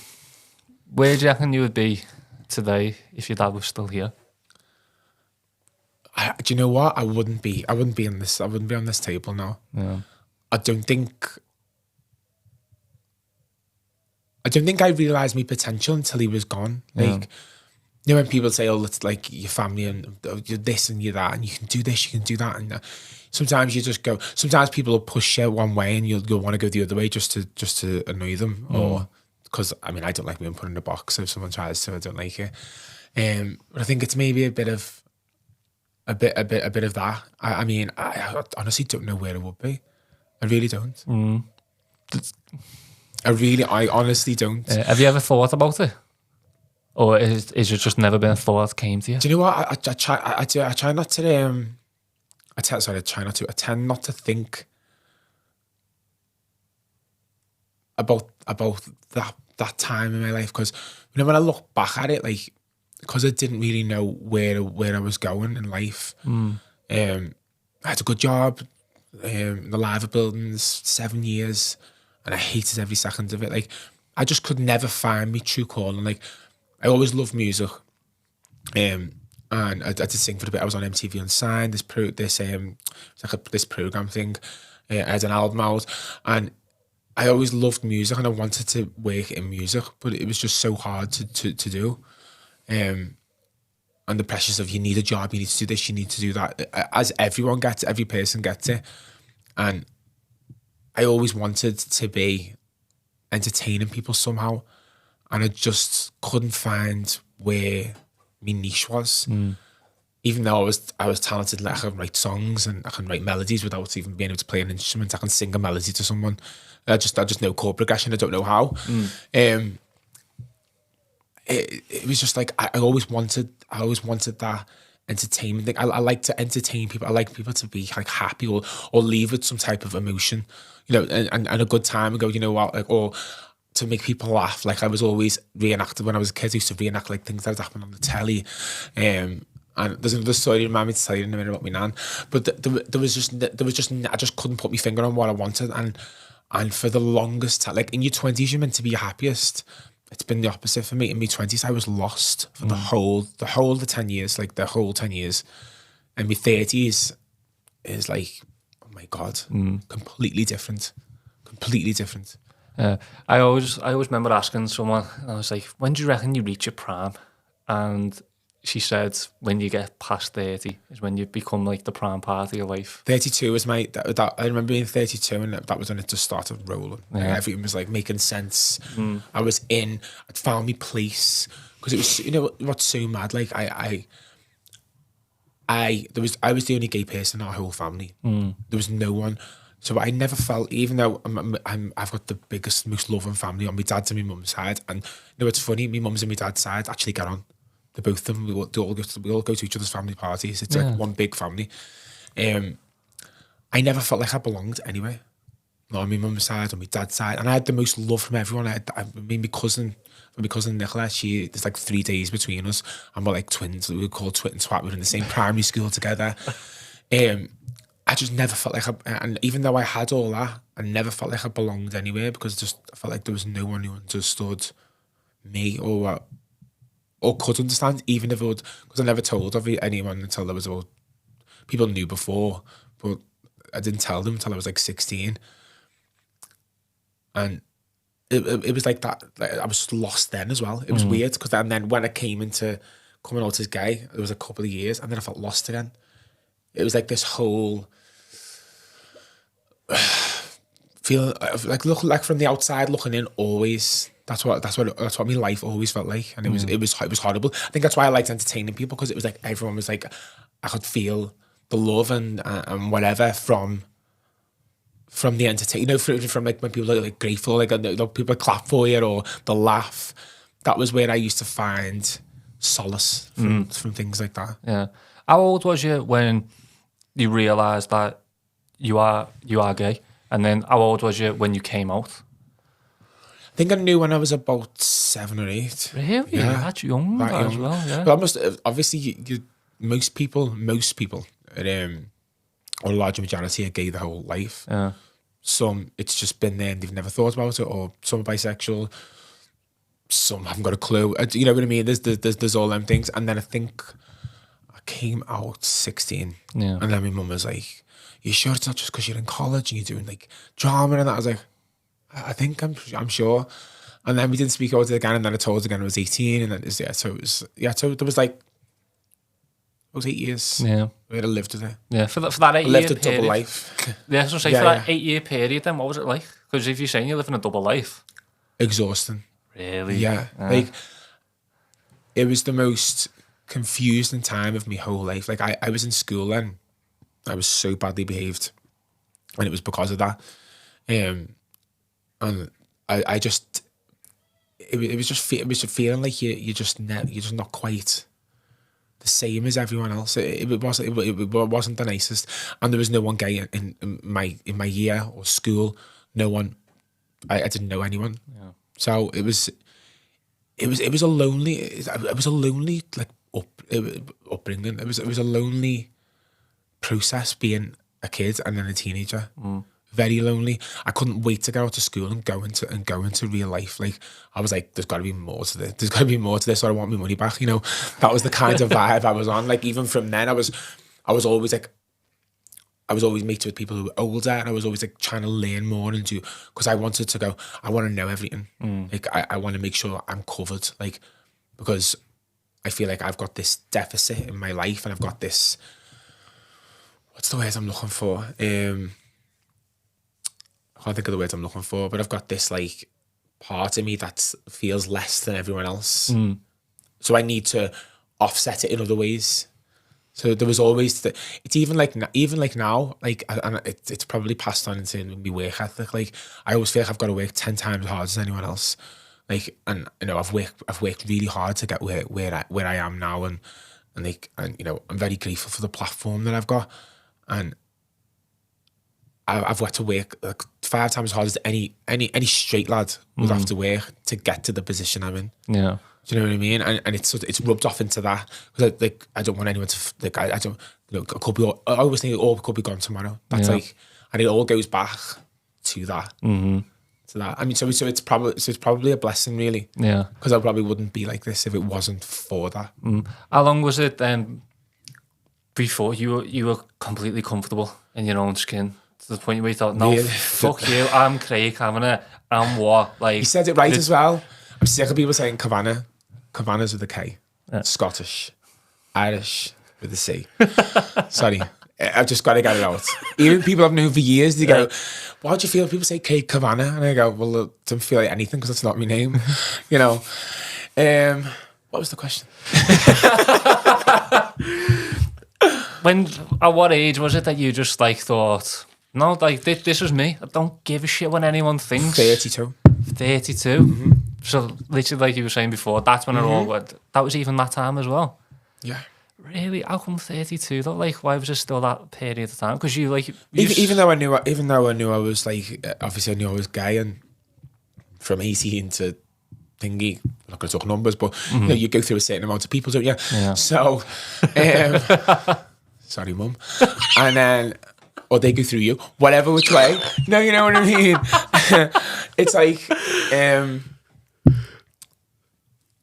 where do you reckon you would be today if your dad was still here? Do you know what? I wouldn't be on this table now. Yeah. I don't think I realised my potential until he was gone. Like, you know, when people say, "Oh, it's like your family and you're this and you're that, and you can do this, you can do that," and sometimes you just go. Sometimes people will push you one way, and you'll want to go the other way just to annoy them, or because I mean, I don't like being put in a box. So if someone tries to, I don't like it. But I think it's maybe a bit of that. I mean, I honestly don't know where it would be. I really don't. I honestly don't. Have you ever thought about it? Or is it just never been a thought that came to you? Do you know what? I try not to, I tend not to think about that time in my life, because you know, when I look back at it, like, because I didn't really know where I was going in life. I had a good job, the Liver buildings, 7 years, and I hated every second of it. Like, I just could never find my true calling. Like, I always loved music, and I did sing for a bit. I was on MTV Unsigned. This program thing. I had an album out, and I always loved music, and I wanted to work in music, but it was just so hard to do. And the pressures of, you need a job, you need to do this, you need to do that, as everyone gets, every person gets it. And I always wanted to be entertaining people somehow, and I just couldn't find where my niche was. Even though I was talented, like, I can write songs and I can write melodies without even being able to play an instrument. I can sing a melody to someone. I just know chord progression. I don't know how. It was just like I always wanted that entertainment thing. I like to entertain people. I like people to be like happy or leave with some type of emotion, you know, and a good time and go, you know what, like, or to make people laugh. Like, I was always reenacted when I was a kid. I used to reenact like things that had happened on the telly. And there's another story remind me to tell you in a minute about my nan. But there was just I just couldn't put my finger on what I wanted, and for the longest time, like, in your 20s, you're meant to be your happiest. It's been the opposite for me. In my 20s, I was lost for the whole 10 years, like the whole 10 years. And my 30s is like, oh my God, completely different. I always remember asking someone, and I was like, when do you reckon you reach your prime? And she said, when you get past 30 is when you become like the prime part of your life. 32 was I remember being 32, and that was when it just started rolling. Like, everything was like making sense. I'd found my place, because it was, you know what's so mad, like, I was the only gay person in our whole family. There was no one. So I never felt, even though I've got the biggest, most loving family on my dad's and my mum's side, and you know what's funny, my mum's and my dad's side actually get on. The both of them, we all go to each other's family parties. It's like one big family. I never felt like I belonged anyway. Not on my mum's side or my dad's side, and I had the most love from everyone. I mean, my cousin Nicola, there's like 3 days between us, and we're like twins. We were called Twit and Twat. We were in the same primary school together. I just never felt like and even though I had all that, I never felt like I belonged anywhere, because I felt like there was no one who understood me or or could understand, even if it would, because I never told anyone until there was people knew before, but I didn't tell them until I was like 16. And it was like that. Like, I was lost then as well. It was weird because then when I came into coming out as gay, there was a couple of years, and then I felt lost again. It was like this whole feeling like from the outside looking in. Always, that's what my life always felt like, and it was horrible. I think that's why I liked entertaining people, because it was like everyone was like, I could feel the love and whatever from the entertainment, from like when people are like grateful, like people clap for you or the laugh. That was where I used to find solace from things like that. Yeah. How old was you when you realised that you are gay? And then how old was you when you came out? I think I knew when I was about 7 or 8. Really? Yeah. That's young as well, yeah. But obviously, most people, or a large majority are gay their whole life. Yeah. Some, it's just been there and they've never thought about it, or some are bisexual, some haven't got a clue. You know what I mean? There's all them things. And then I think I came out 16. Yeah. And then my mum was like, you sure it's not just because you're in college and you're doing like drama and that? I was like, I think I'm sure. And then we didn't speak about it again, and then I told again I was 18, and then so there was like, it was 8 years. Yeah. We had lived with it. Yeah, for that 8 year period. I lived a double life. Yeah, so say for that 8 year period, then what was it like? Because if you're saying you're living a double life. Exhausting. Really? Yeah. Like, it was the most confusing time of my whole life. Like, I was in school then. I was so badly behaved, and it was because of that. And I just, it was just feeling like you're just not quite the same as everyone else. It wasn't the nicest, and there was no one gay in my year or school. No one. I didn't know anyone. Yeah. So it was a lonely like upbringing. It was a lonely process being a kid and then a teenager. Very lonely. I couldn't wait to get out of school and go into real life. Like, I was like, there's got to be more to this. There's got to be more to this, or I want my money back. You know, that was the kind of vibe I was on. Like, even from then, I was always like, I was always mates with people who were older, and I was always like trying to learn more and do, because I wanted to go. I want to know everything. Like, I want to make sure I'm covered. Like, because I feel like I've got this deficit in my life, and I've got this. What's the word I'm looking for? I can't think of the words I'm looking for, but I've got this like part of me that feels less than everyone else. So I need to offset it in other ways. So there was always it's even like now, like, and it's probably passed on into my work ethic. Like, I always feel like I've got to work 10 times as hard as anyone else. Like, and you know, I've worked really hard to get where I am now, and you know, I'm very grateful for the platform that I've got, and I've had to work like 5 times as hard as any straight lad would have to work to get to the position I'm in. Yeah. Do you know what I mean? And it's rubbed off into that, because I don't want anyone to like, I don't, you know, I always think it all could be gone tomorrow. That's like, and it all goes back to that. To that. I mean, so it's probably a blessing, really. Yeah. Because I probably wouldn't be like this if it wasn't for that. How long was it before you were completely comfortable in your own skin? To the point where you thought, no, really? Fuck you, I'm Craig Cavanagh, I'm what? Like, you said it right as well. I'm sick of people saying Cavanagh. Cavanagh's with a K. Yeah. Scottish. Irish with a C. Sorry. I've just got to get it out. Even people I've known for years, they go, "How do you feel?" People say Craig Cavanagh, and I go, "Well, it doesn't feel like anything because it's not my name." You know. What was the question? At what age was it that you just like thought, no, like this is me. I don't give a shit what anyone thinks. 32. 32. So literally, like you were saying before, that's when it all went. That was even that time as well. Yeah. Really? How come 32 though? Like, why was it still that period of time? Because you like even though I knew I was like, obviously I knew I was gay, and from 18 to thingy, I'm not going to talk numbers, but you know, you go through a certain amount of people, don't you? Yeah. So, sorry, mum, and then. Or they go through you, whatever which way. No, you know what I mean? It's like,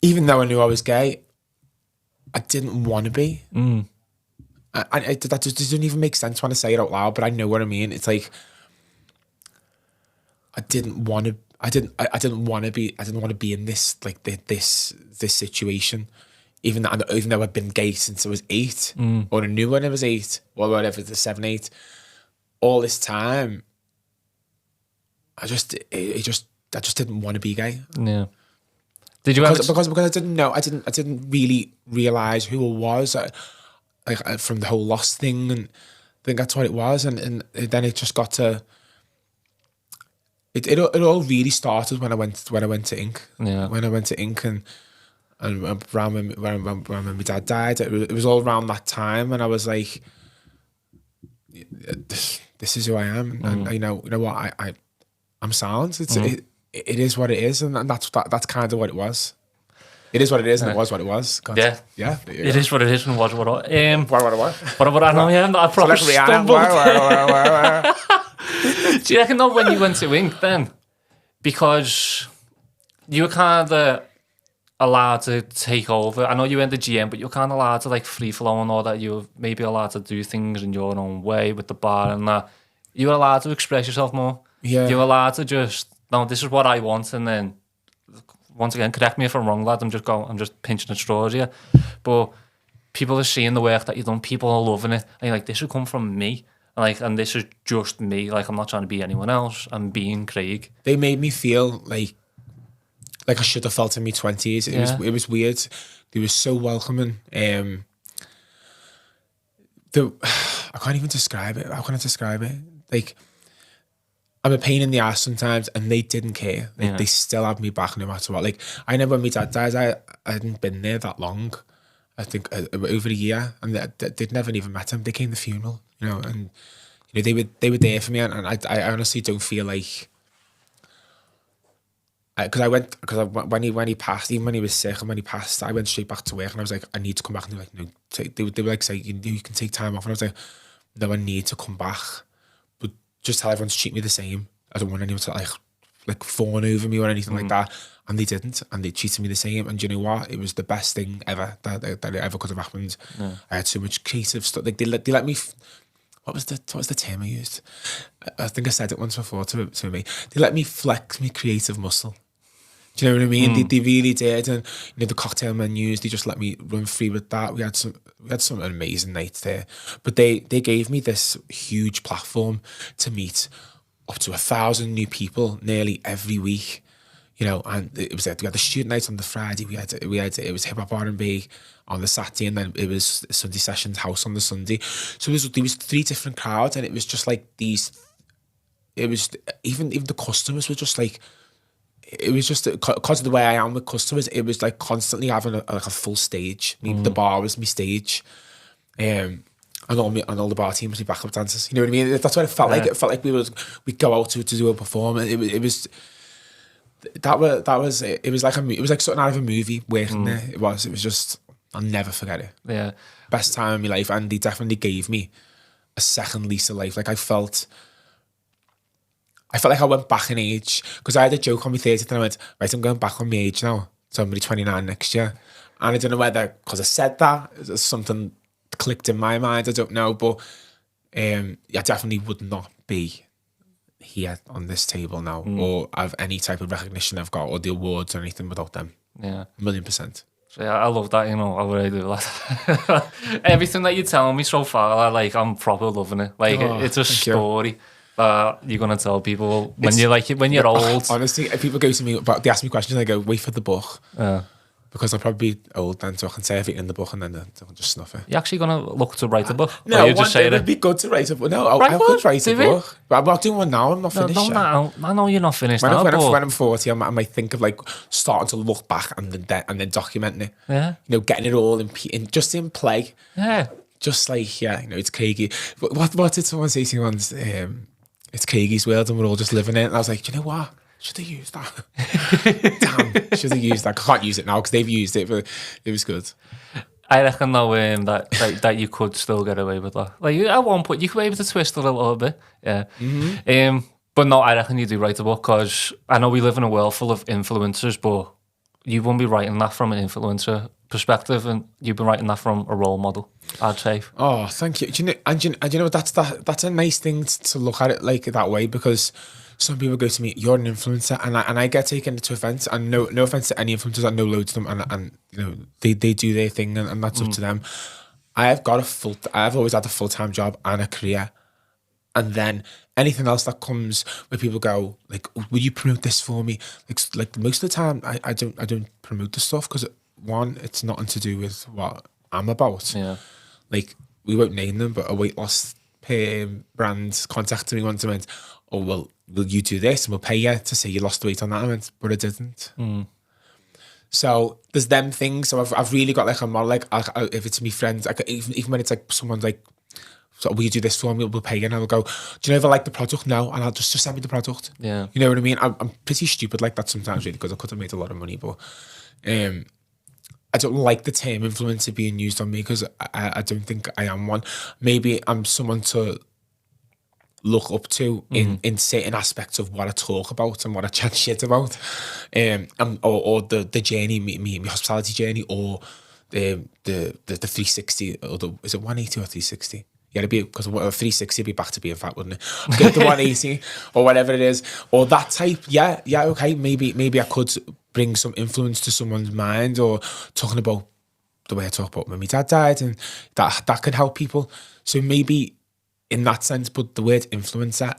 even though I knew I was gay, I didn't want to be. That just doesn't even make sense when I say it out loud, but I know what I mean. It's like I didn't want to be in this like this situation, even though I've been gay since I was 8, or I knew when I was 8, or whatever, the 7, 8. All this time, I just didn't want to be gay. Yeah. Did you because I didn't know, I didn't really realize who I was, from the whole lost thing, and I think that's what it was, and then it just got to. It all really started when I went to Inc. Yeah. When I went to Inc. and around when my dad died, it was all around that time, and I was like, this is who I am, and you know what, I'm sound. It is what it is, and that's kind of what it was. It is what it is, and it was what it was. God. Yeah. It is what it is, and was what it was. What? But I know, yeah, I probably stumbled. Do you reckon though when you went to Inc. then, because you were kind of allowed to take over? I know you were in the GM, but you were kind of allowed to like free flow and all that. You were maybe allowed to do things in your own way with the bar and that. You were allowed to express yourself more. Yeah. You were allowed to just, no, this is what I want, and then once again, correct me if I'm wrong, lad. I'm just pinching at straws here, but people are seeing the work that you've done. People are loving it, and you're like, this should come from me. Like, and this is just me. Like, I'm not trying to be anyone else. I'm being Craig. They made me feel like I should have felt in my 20s. It was weird. They were so welcoming. I can't even describe it. How can I describe it? Like, I'm a pain in the ass sometimes, and they didn't care. Like, they still had me back no matter what. Like, I remember when my dad died, I hadn't been there that long. I think over a year, and they'd never even met him. They came to the funeral, you know, and you know they were there for me, and I honestly don't feel like, because when he passed, even when he was sick and when he passed, I went straight back to work, and I was like, I need to come back, and they were like, no, they were like saying, you can take time off, and I was like, no, I need to come back, but just tell everyone to treat me the same. I don't want anyone to like fawn over me or anything like that. And they didn't, and they treated me the same. And you know what? It was the best thing ever that it ever could have happened. Yeah. I had so much creative stuff. Like they let me. What was the term I used? I think I said it once before to me. They let me flex my creative muscle. Do you know what I mean? They really did. And you know, the cocktail menus, they just let me run free with that. We had some amazing nights there. But they gave me this huge platform to meet up to 1,000 new people nearly every week. You know, and it was we had the student nights on the Friday. We had it was hip hop R&B on the Saturday, and then it was Sunday Sessions House on the Sunday. So there was 3 different crowds, and it was just like these. It was even the customers were just like. It was just because of the way I am with customers. It was like constantly having a full stage. The bar was my stage, and all the bar teams were backup dancers. You know what I mean? That's what it felt like. It felt like we'd go out to do a performance. It was. It was like something out of a movie working there. It was just, I'll never forget it. Yeah. Best time of my life, and they definitely gave me a second lease of life. Like I felt like I went back in age, because I had a joke on my 30th and I went, right, I'm going back on my age now, so I'm going to be 29 next year. And I don't know whether, because I said that, something clicked in my mind, I don't know, but I definitely would not be here on this table now, or have any type of recognition I've got, or the awards or anything without them. Yeah. 1,000,000%. So yeah, I love that, you know, I really do that. Everything that you're telling me so far, I'm proper loving it. Like, it's a story that you're going to tell people when you're old. Honestly, if people go to me, they ask me questions, I go, wait for the book. Because I'll probably be old then, so I can say everything in the book and then they'll just snuff it. You're actually going to look to write a book? No, it would be good to write a book. No, I could write a book. But I'm not doing one now, I'm not finished yet. I know you're not finished when I'm 40, I might think of like starting to look back and then documenting it. Yeah. You know, getting it all just in play. Yeah. Just like, you know, it's Craigie. What did someone say to me once? It's Craigie's world and we're all just living it. And I was like, you know what? Should have used that. Damn, should have used that. I can't use it now because they've used it, but it was good. I reckon though that you could still get away with that. Like at one point, you could be able to twist it a little bit, yeah. But no, I reckon you do write a book, because I know we live in a world full of influencers, but you won't be writing that from an influencer perspective, and you've been writing that from a role model, I'd say. Oh, thank you. Do you know, and you know that's a nice thing to look at it like that way, because some people go to me, you're an influencer, and I get taken to offence, and no offence to any influencers, I know loads of them, and you know they do their thing, and that's up to them. I've always had a full-time job and a career, and then anything else that comes where people go like, will you promote this for me? Like most of the time, I don't promote the stuff, because one, it's nothing to do with what I'm about. Yeah. Like, we won't name them, but a weight loss brand contacted me once and went, oh, well, will you do this? And we'll pay you to say you lost weight on that. I went, but I didn't. So there's them things. So I've really got like a model, like if it's me friends, like even when it's like someone's like, so will you do this for me? We'll pay you. And I'll go, do you know if I like the product? No. And I'll just send me the product. Yeah. You know what I mean? I'm pretty stupid like that sometimes, really, because I could have made a lot of money, but I don't like the term influencer being used on me, because I don't think I am one. Maybe I'm someone to look up to in certain aspects of what I talk about and what I chat shit about, or the journey, me hospitality journey, or the 360, or is it 180 or 360? Yeah, it'd be, because 360 would be back to being fat, wouldn't it? Okay, the 180 or whatever it is, or that type. Yeah, okay. Maybe I could bring some influence to someone's mind, or talking about the way I talk about when my dad died, and that could help people. So maybe in that sense, but the word influencer,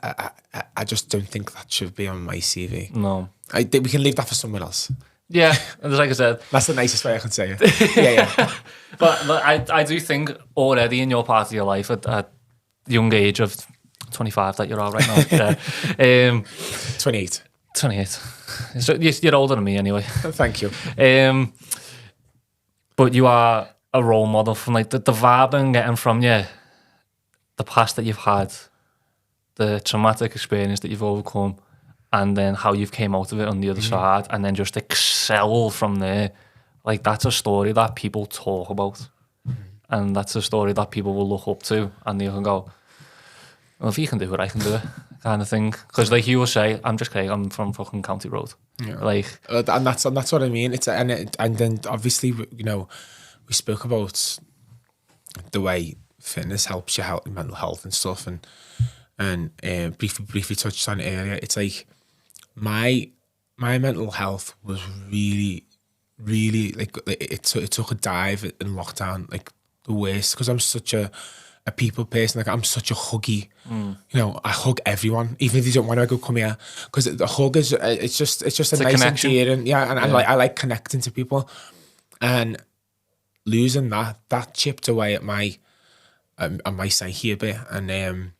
I just don't think that should be on my CV. No. I think we can leave that for someone else. Yeah, like I said, that's the nicest way I can say it. Yeah. But I do think already in your part of your life at the young age of 25 that you're at right now. Yeah. 28. 28. So you're older than me anyway. Thank you. But you are a role model from like the vibe I'm getting from you, the past that you've had, the traumatic experience that you've overcome, and then how you've came out of it on the other side, and then just excel from there. Like, that's a story that people talk about, and that's a story that people will look up to, and they can go, well, if you can do it, I can do it, kind of thing. Because like you will say, I'm just Craig, I'm from fucking County Road. Yeah. Like, and that's what I mean. It's and then obviously, you know, we spoke about the way fitness helps your mental health and stuff, and briefly touched on it earlier. It's like my mental health was really like it took a dive in lockdown, like the worst, because I'm such a people person. Like, I'm such a huggy, you know, I hug everyone, even if they don't want to go come here, because the hug is it's just a nice connection. endearing, and I like connecting to people, and losing that chipped away at my psyche a bit, and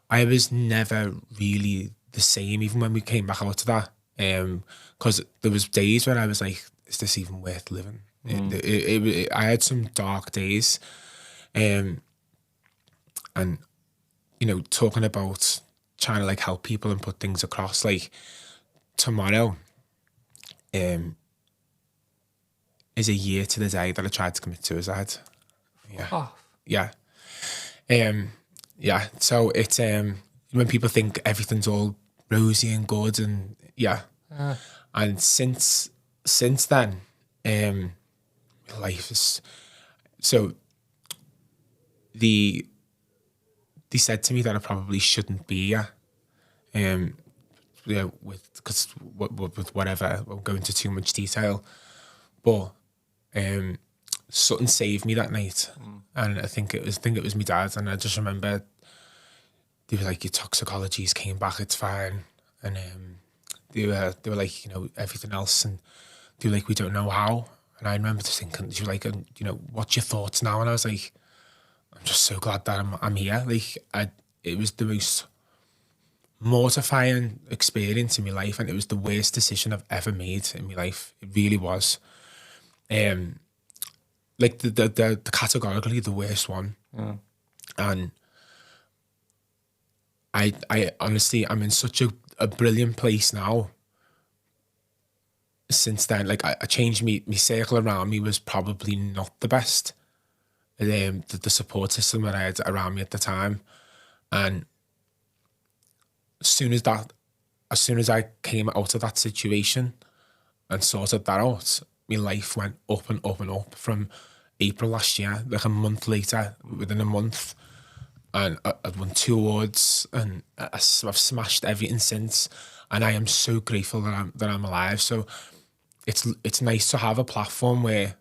I was never really the same, even when we came back out of that, because there was days where I was like, is this even worth living? I had some dark days, and you know, talking about trying to like help people and put things across. Like, tomorrow is a year to the day that I tried to commit suicide. Yeah. oh, Yeah. Yeah. So it's when people think everything's all rosy and good, and and since then, life is so. They said to me that I probably shouldn't be here, with whatever, I won't go into too much detail, but something saved me that night, and I think it was my dad, and I just remember they were like, your toxicologies came back, it's fine, and they were like, you know, everything else, and they were like, we don't know how, and I remember just thinking, she was like, you know, what's your thoughts now? And I was like, I'm just so glad that I'm here. Like, it was the most mortifying experience in my life, and it was the worst decision I've ever made in my life. It really was. Like the categorically the worst one. Yeah. And I honestly, I'm in such a brilliant place now. Since then, like, I changed my circle around me was probably not the best. The support system that I had around me at the time, and as soon as I came out of that situation and sorted that out, my life went up and up and up from April last year, like a month later, within a month. And I've won 2 awards, and I've smashed everything since. And I am so grateful that I'm alive. So it's nice to have a platform where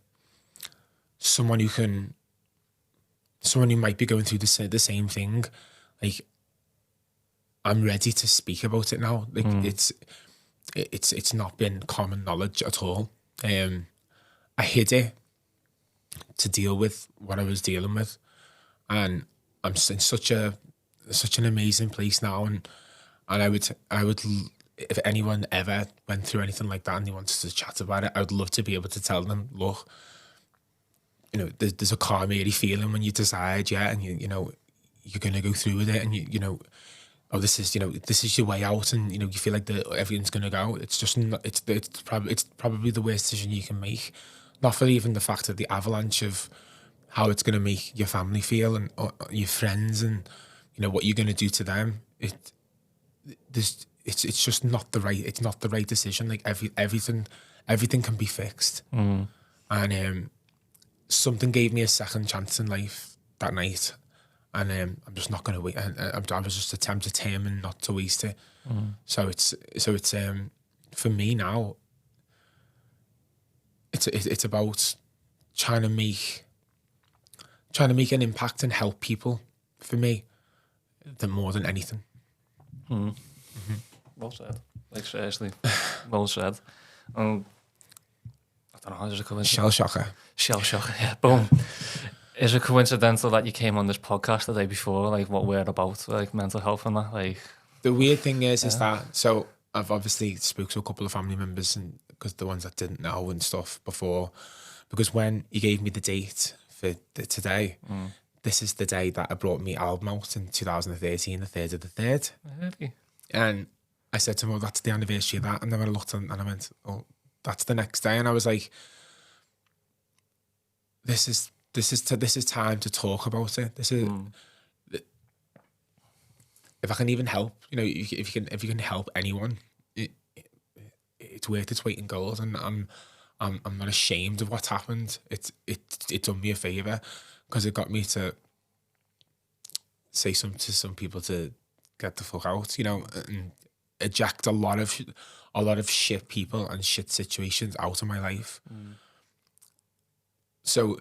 someone who might be going through the same thing, like, I'm ready to speak about it now. Like it's not been common knowledge at all. I hid it to deal with what I was dealing with, and I'm in such an amazing place now. And I would, if anyone ever went through anything like that and they wanted to chat about it, I would love to be able to tell them, look, you know, there's a calm, airy feeling when you decide, and you know, you're going to go through with it, and you know, oh, this is your way out, and, you know, you feel like everything's going to go. It's just not, it's probably the worst decision you can make. Not for even the fact of the avalanche of how it's going to make your family feel, and your friends, and, you know, what you're going to do to them. It's just not the right decision. Like, everything can be fixed. And something gave me a second chance in life that night, and I'm just not going to wait. I was just determined not to waste it. So it's for me now. It's about trying to make an impact and help people, for me, more than anything. Well said. Like, seriously, well said. I don't know, is it coincidental? Shell shocker, yeah, boom. Is it coincidental that you came on this podcast the day before, like, what we're about, like, mental health and that? Like, the weird thing is that, so I've obviously spoke to a couple of family members, and because the ones that didn't know and stuff before, because when you gave me the date for today, this is the day that I brought me album out in 2013, the 3rd of the 3rd. really? And I said to him, well, that's the anniversary of that. And then I looked and I went, oh, that's the next day. And I was like, this is time to talk about it. This is, if I can even help, you know, if you can help anyone, it's worth its weight in gold. And I'm not ashamed of what's happened. It done me a favor, because it got me to say to some people to get the fuck out, you know, and eject a lot of shit people and shit situations out of my life. So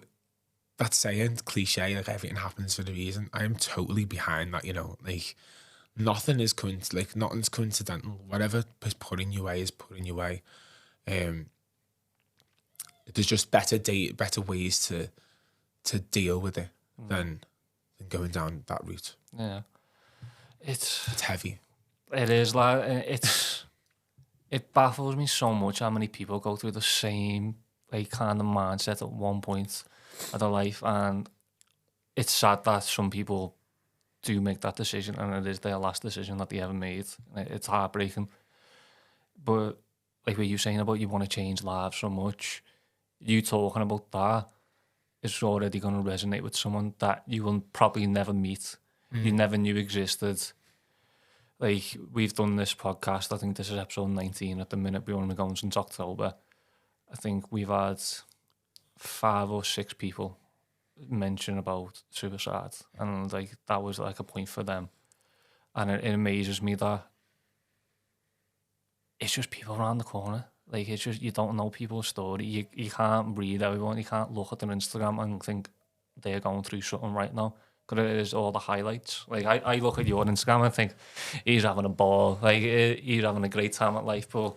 that saying, cliche, like, everything happens for a reason, I am totally behind that, you know. Like, nothing's coincidental. Whatever is put in your way is put in your way. There's just better ways to deal with it than going down that route. Yeah, it's heavy. It is, like, it baffles me so much how many people go through the same, like, kind of mindset at one point of their life, and it's sad that some people do make that decision, and it is their last decision that they ever made. It's heartbreaking. But, like what you're saying about you want to change lives so much, you talking about that is already going to resonate with someone that you will probably never meet, you never knew existed. Like, we've done this podcast, I think this is episode 19 at the minute, we've only gone since October. I think we've had 5 or 6 people mention about suicide, and, like, that was like a point for them. And it amazes me that it's just people around the corner. Like, it's just, you don't know people's story. You can't read everyone. You can't look at their Instagram and think they're going through something right now, because it is all the highlights. Like, I look at your Instagram and think, he's having a ball. Like, he's having a great time at life. But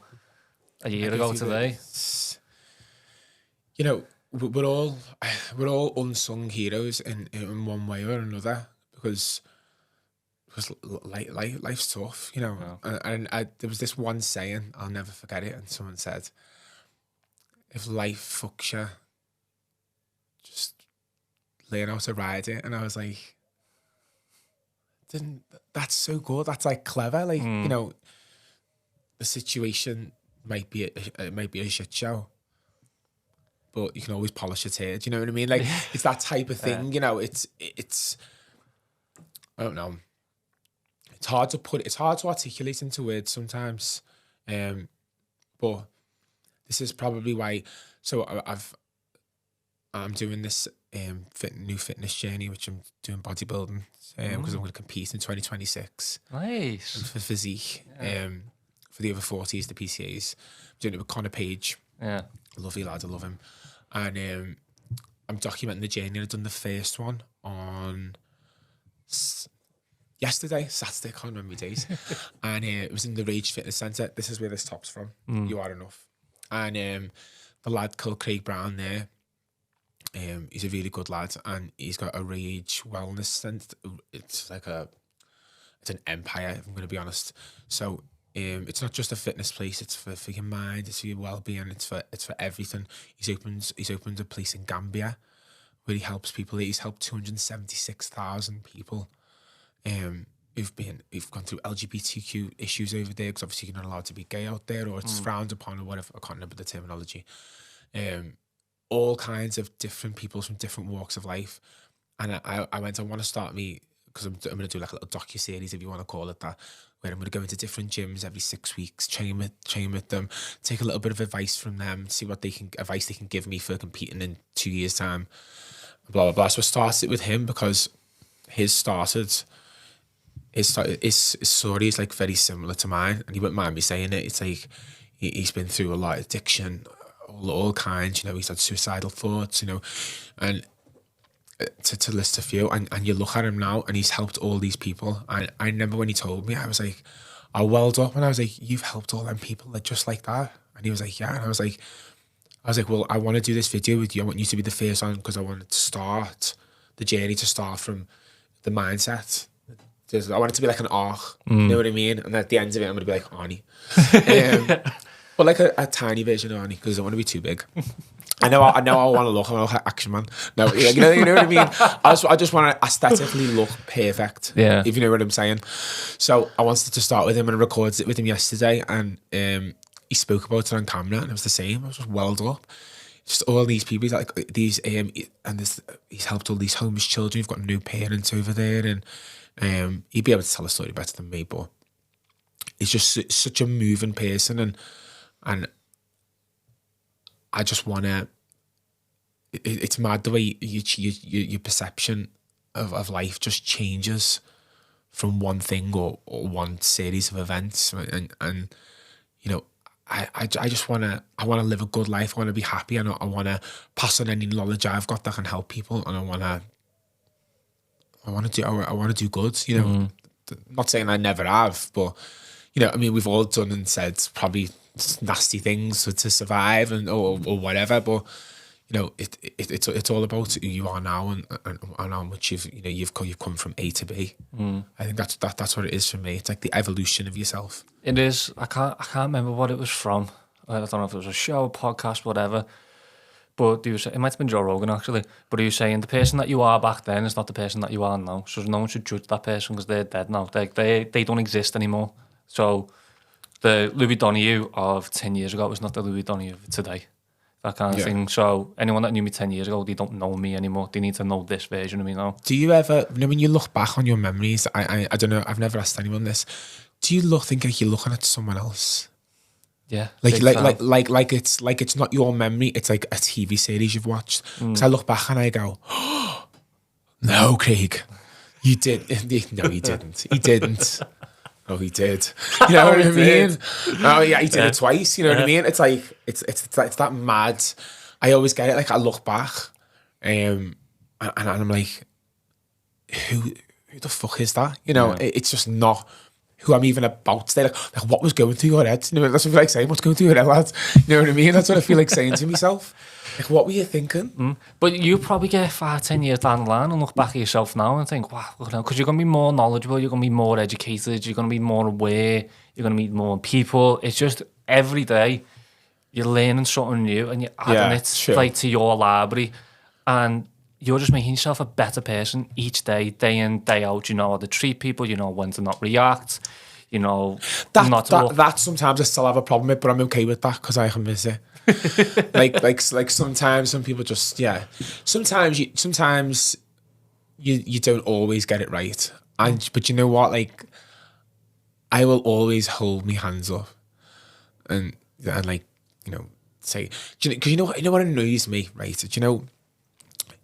a year ago today, you know, we're all unsung heroes in one way or another, because life's tough, you know. Yeah. And there was this one saying, I'll never forget it, and someone said, if life fucks you, just learn how to ride it. And I was like, that's so good. That's, like, clever. Like, you know, the situation might be a shit show, but you can always polish it here. Do you know what I mean? Like, it's that type of thing, you know. It's I don't know. It's hard to articulate into words sometimes. But this is probably why. So I'm doing this new fitness journey, which I'm doing bodybuilding because I'm going to compete in 2026. Nice. And for physique, for the over 40s, the PCAs. I'm doing it with Connor Page. Yeah. Lovely lad, I love him. And I'm documenting the journey. I've done the first one on Saturday, I can't remember my days. And it was in the Rage Fitness Centre. This is where this top's from. You Are Enough. And the lad called Craig Brown there, he's a really good lad, and he's got a Rage Wellness Centre. It's like it's an empire, if I'm going to be honest. So it's not just a fitness place, it's for your mind, it's for your well-being, it's for everything. He's opened a place in Gambia where he helps people. He's helped 276,000 people who've gone through LGBTQ issues over there, because obviously you're not allowed to be gay out there, or it's frowned upon, or whatever. I can't remember the terminology. All kinds of different people from different walks of life. And I want to start me, because I'm going to do like a little docu-series, if you want to call it that, where I'm going to go into different gyms every 6 weeks, train with them, take a little bit of advice from them, see what advice they can give me for competing in 2 years' time, blah, blah, blah. So I started with him because his story is like very similar to mine, and he wouldn't mind me saying it. It's like he's been through a lot of addiction, all kinds, you know, he's had suicidal thoughts, you know, and to list a few, and you look at him now and he's helped all these people. And I remember when he told me, I was like, I welled up, and I was like, you've helped all them people like just like that? And he was like, yeah. And I was like, well, I want to do this video with you. I want you to be the first on, because I wanted to start the journey, to start from the mindset. I want it to be like an arc, you know what I mean? And at the end of it, I'm going to be like Arnie. But like a tiny version of Arnie, because I don't want to be too big. I know I want to look like Action Man. No, you know what I mean? I just want to aesthetically look perfect, if you know what I'm saying. So I wanted to start with him, and I recorded it with him yesterday, and he spoke about it on camera, and it was the same. I was just welled up. Just all these people, like these, he's helped all these homeless children who've got no parents over there, and he'd be able to tell a story better than me, but he's just such a moving person, and I just want to, it's mad the way your perception of life just changes from one thing or one series of events, and you know, I just want to live a good life. I want to be happy, and I want to pass on any knowledge I've got that can help people, and I want to do good, you know. Not saying I never have, but you know, I mean, we've all done and said probably nasty things to survive or whatever, but you know, it's all about who you are now and how much you've come from A to B. I think that's what it is for me. It's like the evolution of yourself. It is. I can't remember what it was from. I don't know if it was a show, podcast, whatever. But it might have been Joe Rogan actually. But he was saying the person that you are back then is not the person that you are now. So no one should judge that person because they're dead now. They don't exist anymore. So the Louis Donahue of 10 years ago was not the Louis Donahue of today. That kind of thing. So anyone that knew me 10 years ago, they don't know me anymore. They need to know this version of me now. Do you ever, when you look back on your memories, I don't know, I've never asked anyone this, do you think like you're looking at someone else? Yeah. Like it's not your memory, it's like a TV series you've watched. Because I look back and I go, oh, no, Craig, you did. No, he didn't. He didn't. Oh, he did. You know what I mean? Oh, yeah, he did it twice. You know what I mean? It's like it's that mad. I always get it. Like I look back, and I'm like, who the fuck is that? You know, it's just not who I'm even about today. Like what was going through your head? You know, that's what I feel like saying. What's going through your head, lads? You know what I mean? That's what I feel like saying to myself. Like, what were you thinking? But you probably get 5-10 years down the line and look back at yourself now and think, wow, because you're going to be more knowledgeable, you're going to be more educated, you're going to be more aware, you're going to meet more people. It's just every day you're learning something new and you're adding like to your library, and you're just making yourself a better person each day in, day out. You know how to treat people, you know when to not react, you know that sometimes I still have a problem with, but I'm okay with that because I can miss it. like sometimes some people just sometimes you don't always get it right, but you know what, like I will always hold my hands up and like, you know, say, because you know what annoys me, right? Do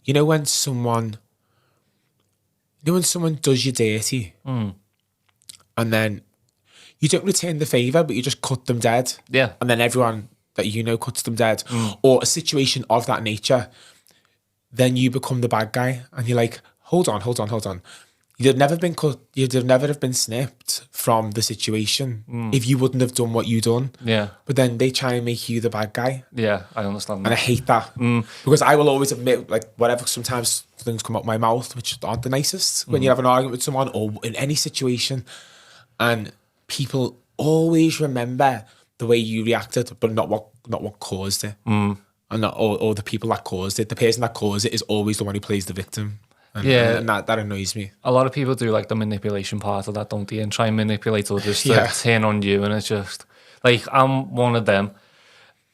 you know when someone does you dirty, and then you don't return the favour, but you just cut them dead. Yeah. And then everyone that you know cuts them dead. Or a situation of that nature, then you become the bad guy. And you're like, hold on. You'd have never been cut, you'd have never have been snipped from the situation if you wouldn't have done what you done. Yeah. But then they try and make you the bad guy. Yeah, I understand that. And I hate that. Because I will always admit, like, whatever, sometimes things come out my mouth which aren't the nicest when you have an argument with someone or in any situation. And people always remember the way you reacted, but not what caused it. And not, or the people that caused it. The person that caused it is always the one who plays the victim. And that annoys me. A lot of people do like the manipulation part of that, don't they? And try and manipulate others to turn on you. And it's just, like, I'm one of them.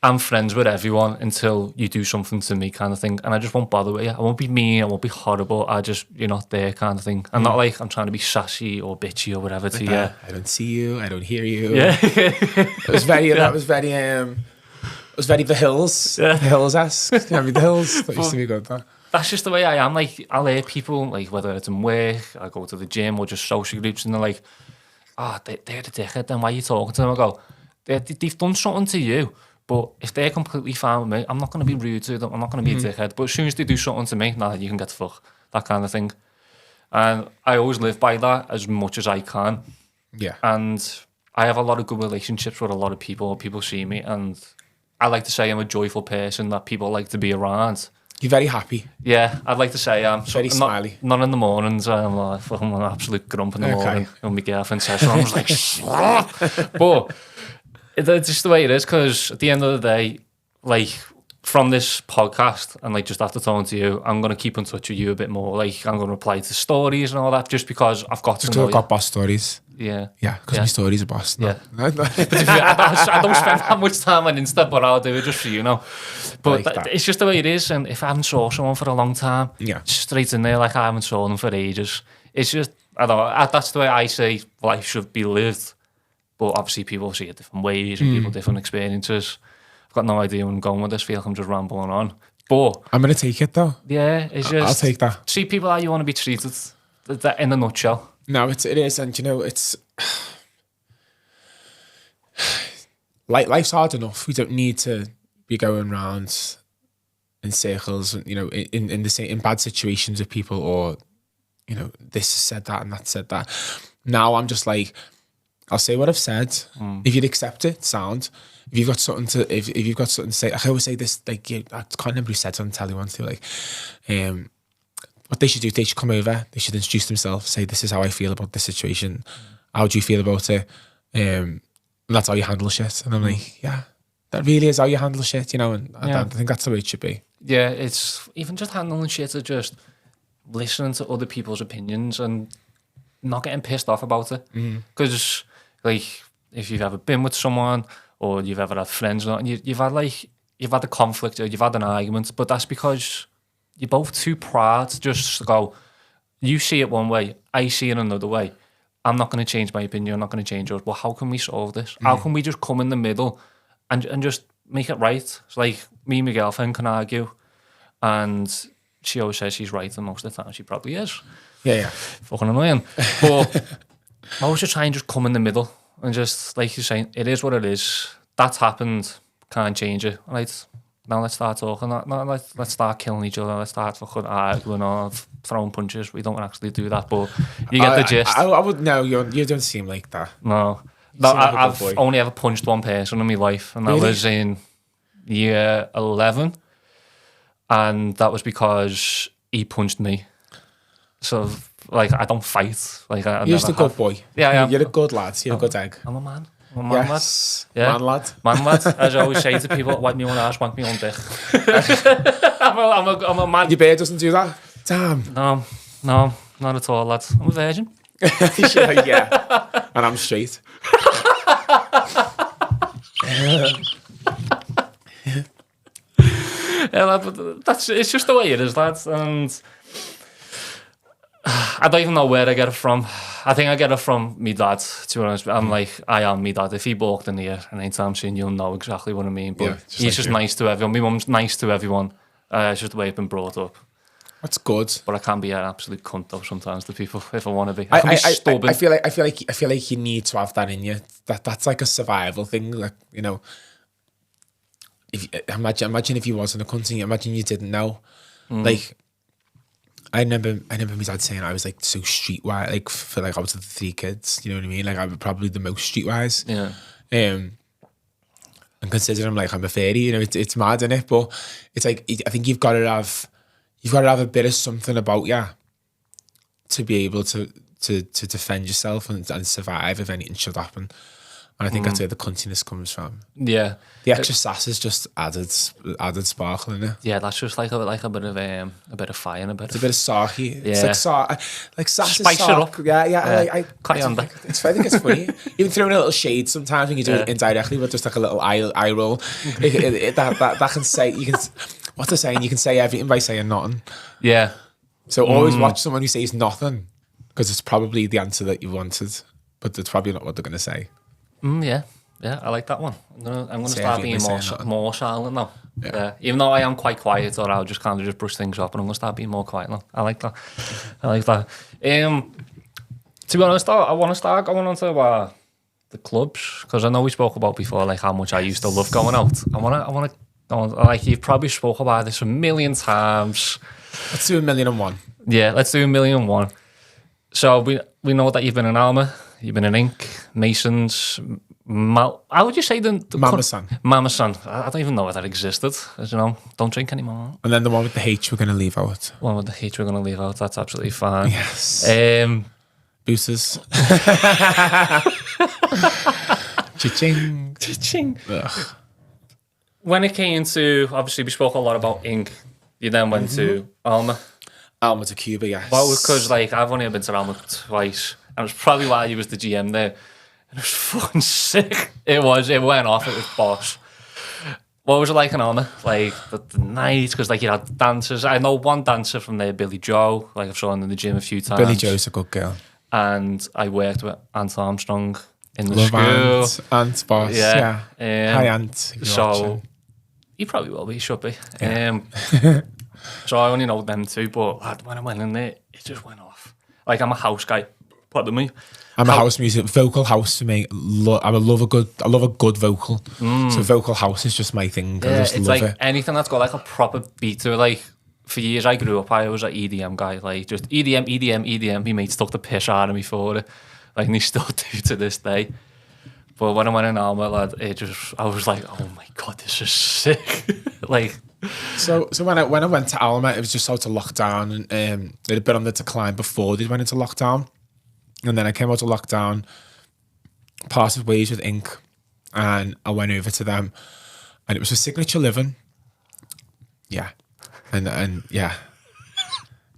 I'm friends with everyone until you do something to me, kind of thing. And I just won't bother with you. I won't be mean. I won't be horrible. You're not there, kind of thing. I'm not like I'm trying to be sassy or bitchy or whatever to you. I don't see you. I don't hear you. Yeah. It was very. That was very. It was very the Hills. The Hills-esque. Yeah, the Hills. That used to be good. That. That's just the way I am. Like, I'll hear people, like, whether it's in work, I go to the gym or just social groups, and they're like, they're the dickhead, then why are you talking to them? I go, they've done something to you, but if they're completely fine with me, I'm not going to be rude to them, I'm not going to be a dickhead, but as soon as they do something to me, you can get the fuck, that kind of thing. And I always live by that as much as I can. Yeah. And I have a lot of good relationships with a lot of people. People see me, and I like to say I'm a joyful person that people like to be around. You're very happy. Yeah, I'd like to say I'm very smiley. Not in the mornings. I'm an absolute grump in the morning. And my girlfriend says, so I'm just like, shut. But it's just the way it is, because at the end of the day, like, from this podcast and like just after talking to you, I'm going to keep in touch with you a bit more. Like, I'm going to reply to stories and all that, just because I've got to know I've got boss stories. Yeah. Yeah, because my stories are boss. No. Yeah. But I don't spend that much time on Insta, but I'll do it just for you know. But like it's just the way it is. And if I haven't saw someone for a long time, straight in there, like I haven't saw them for ages. It's just, I don't know, that's the way I say life should be lived. But obviously people see it different ways and people different experiences. I've got no idea where I'm going with this. I feel like I'm just rambling on. But I'm going to take it though. Yeah, it's just... I'll take that. See people how you want to be treated. That in a nutshell. No, it is. And you know, it's... life's hard enough. We don't need to be going around in circles, you know, in bad situations with people, or, you know, this said that and that said that. Now I'm just like, I'll say what I've said. If you'd accept it, sound. If you've got something to, if you've got something to say, I always say this, like, I can't remember who said it on telly once. They were like, what they should do, they should come over, they should introduce themselves, say, this is how I feel about this situation. How do you feel about it? And that's how you handle shit. And I'm like, yeah, that really is how you handle shit, you know, and I think that's the way it should be. Yeah, it's even just handling shit or just listening to other people's opinions and not getting pissed off about it. Because, like, if you've ever been with someone or you've ever had friends and you've had a conflict or you've had an argument, but that's because you're both too proud to just go, you see it one way, I see it another way. I'm not going to change my opinion, I'm not going to change yours. Well, how can we solve this? How can we just come in the middle and just make it right? It's like me and my girlfriend can argue and she always says she's right, and most of the time she probably is. Yeah. Fucking annoying. But I always just try and just come in the middle and just, like you're saying, it is what it is. That's happened, can't change it. Right, now let's start talking. Now let's start killing each other. Let's start fucking arguing or throwing punches. We don't actually do that, but you get the gist. I would, no, you don't seem like that. No, I've only ever punched one person in my life, and that was in year 11. And that was because he punched me. So, like, I don't fight. Like, you're just a good boy. Yeah, I am. You're a good lad. You're a good egg. I'm a man. I'm a man, yes. Lad. Yeah. Man lad. Man lad. As I always say to people, wipe me on ass, wank me on dick. I'm a man. Your bear doesn't do that? Damn. No, not at all, lad. I'm a virgin. Yeah. And I'm straight. Yeah, lad, but it's just the way it is, lads. And I don't even know where I get it from. I think I get it from me dad, to be honest. I'm like, I am me dad. If he walked in here and anytime soon, you'll know exactly what I mean. But Yeah, he's like just you. nice to everyone. My mum's nice to everyone. It's just the way I've been brought up. That's good. But I can be an absolute cunt though sometimes to people if I want to be. I can be stubborn. I feel like you need to have that in you. That's like a survival thing. Like, you know, imagine if you wasn't a cunt and imagine you didn't know. Like, I remember my dad saying I was like so streetwise, like for like out of the 3 kids, you know what I mean? Like I was probably the most streetwise. Yeah. And considering like I'm a fairy, you know, it's mad, isn't it? But it's like I think you've got to have a bit of something about you to be able to defend yourself and survive if anything should happen. And I think that's where the cuntiness comes from. Yeah. The extra sass is just added sparkle in it. Yeah, that's just like a bit of fire and a bit It's a bit of sarky. Yeah. It's like sass Spice is it sark. up. Yeah. I Coriander. I think it's funny. Even throwing a little shade sometimes when you do it indirectly, but just like a little eye roll. That can say, you can, what's the saying? You can say everything by saying nothing. Yeah. So always watch someone who says nothing, because it's probably the answer that you wanted, but it's probably not what they're going to say. Yeah, I like that one. I'm gonna Say start everything being by saying nothing. more silent now. Yeah. Even though I am quite quiet, or I'll just kind of just brush things up, and I'm gonna start being more quiet now. I like that. To be honest, I want to start going on to the clubs, because I know we spoke about before, like how much I used to love going out. I wanna go on, like you've probably spoke about this a million times. Let's do 1,000,001. Yeah, let's do 1,000,001. So we know that you've been in Alma, you've been in Ink, Masons, how would you say the Mama San. Mama San. I don't even know if that existed. As you know, don't drink anymore. And then the one with the H we're going to leave out. One with the H we're going to leave out. That's absolutely fine. Yes. Boosters. Cha-ching. Cha-ching. Ugh. When it came to, obviously we spoke a lot about Ink. You then went to Alma. Alma to Cuba, yes. Well, because like I've only been to Alma twice, and it's probably why you was the GM there. And it was fucking sick. It went off. It was boss. What was it like in Alma? Like the night, because like you had dancers. I know one dancer from there, Billy Joe. Like I've saw him in the gym a few times. Billy Joe's a good girl. And I worked with Ant Armstrong in the Love school. Aunt boss. Yeah. Hi, Aunt. So he probably will be. He should be. Yeah. So I only know them two, but lad, when I went in there, it just went off. Like I'm a house guy. Pardon me. I'm a house music, vocal house for me. I love a good vocal. So vocal house is just my thing. I just it's love like it. anything that's got like a proper beat to it. Like for years I grew up, I was an EDM guy. Like just EDM. My mates took the piss out of me for it. Like and they still do to this day. But when I went in Alma, lad, I was like, oh my god, this is sick. Like. So when I went to Alma, it was just out of lockdown, and it had been on the decline before they went into lockdown, and then I came out of lockdown, parted ways with Ink, and I went over to them, and it was a Signature Living, yeah, and yeah.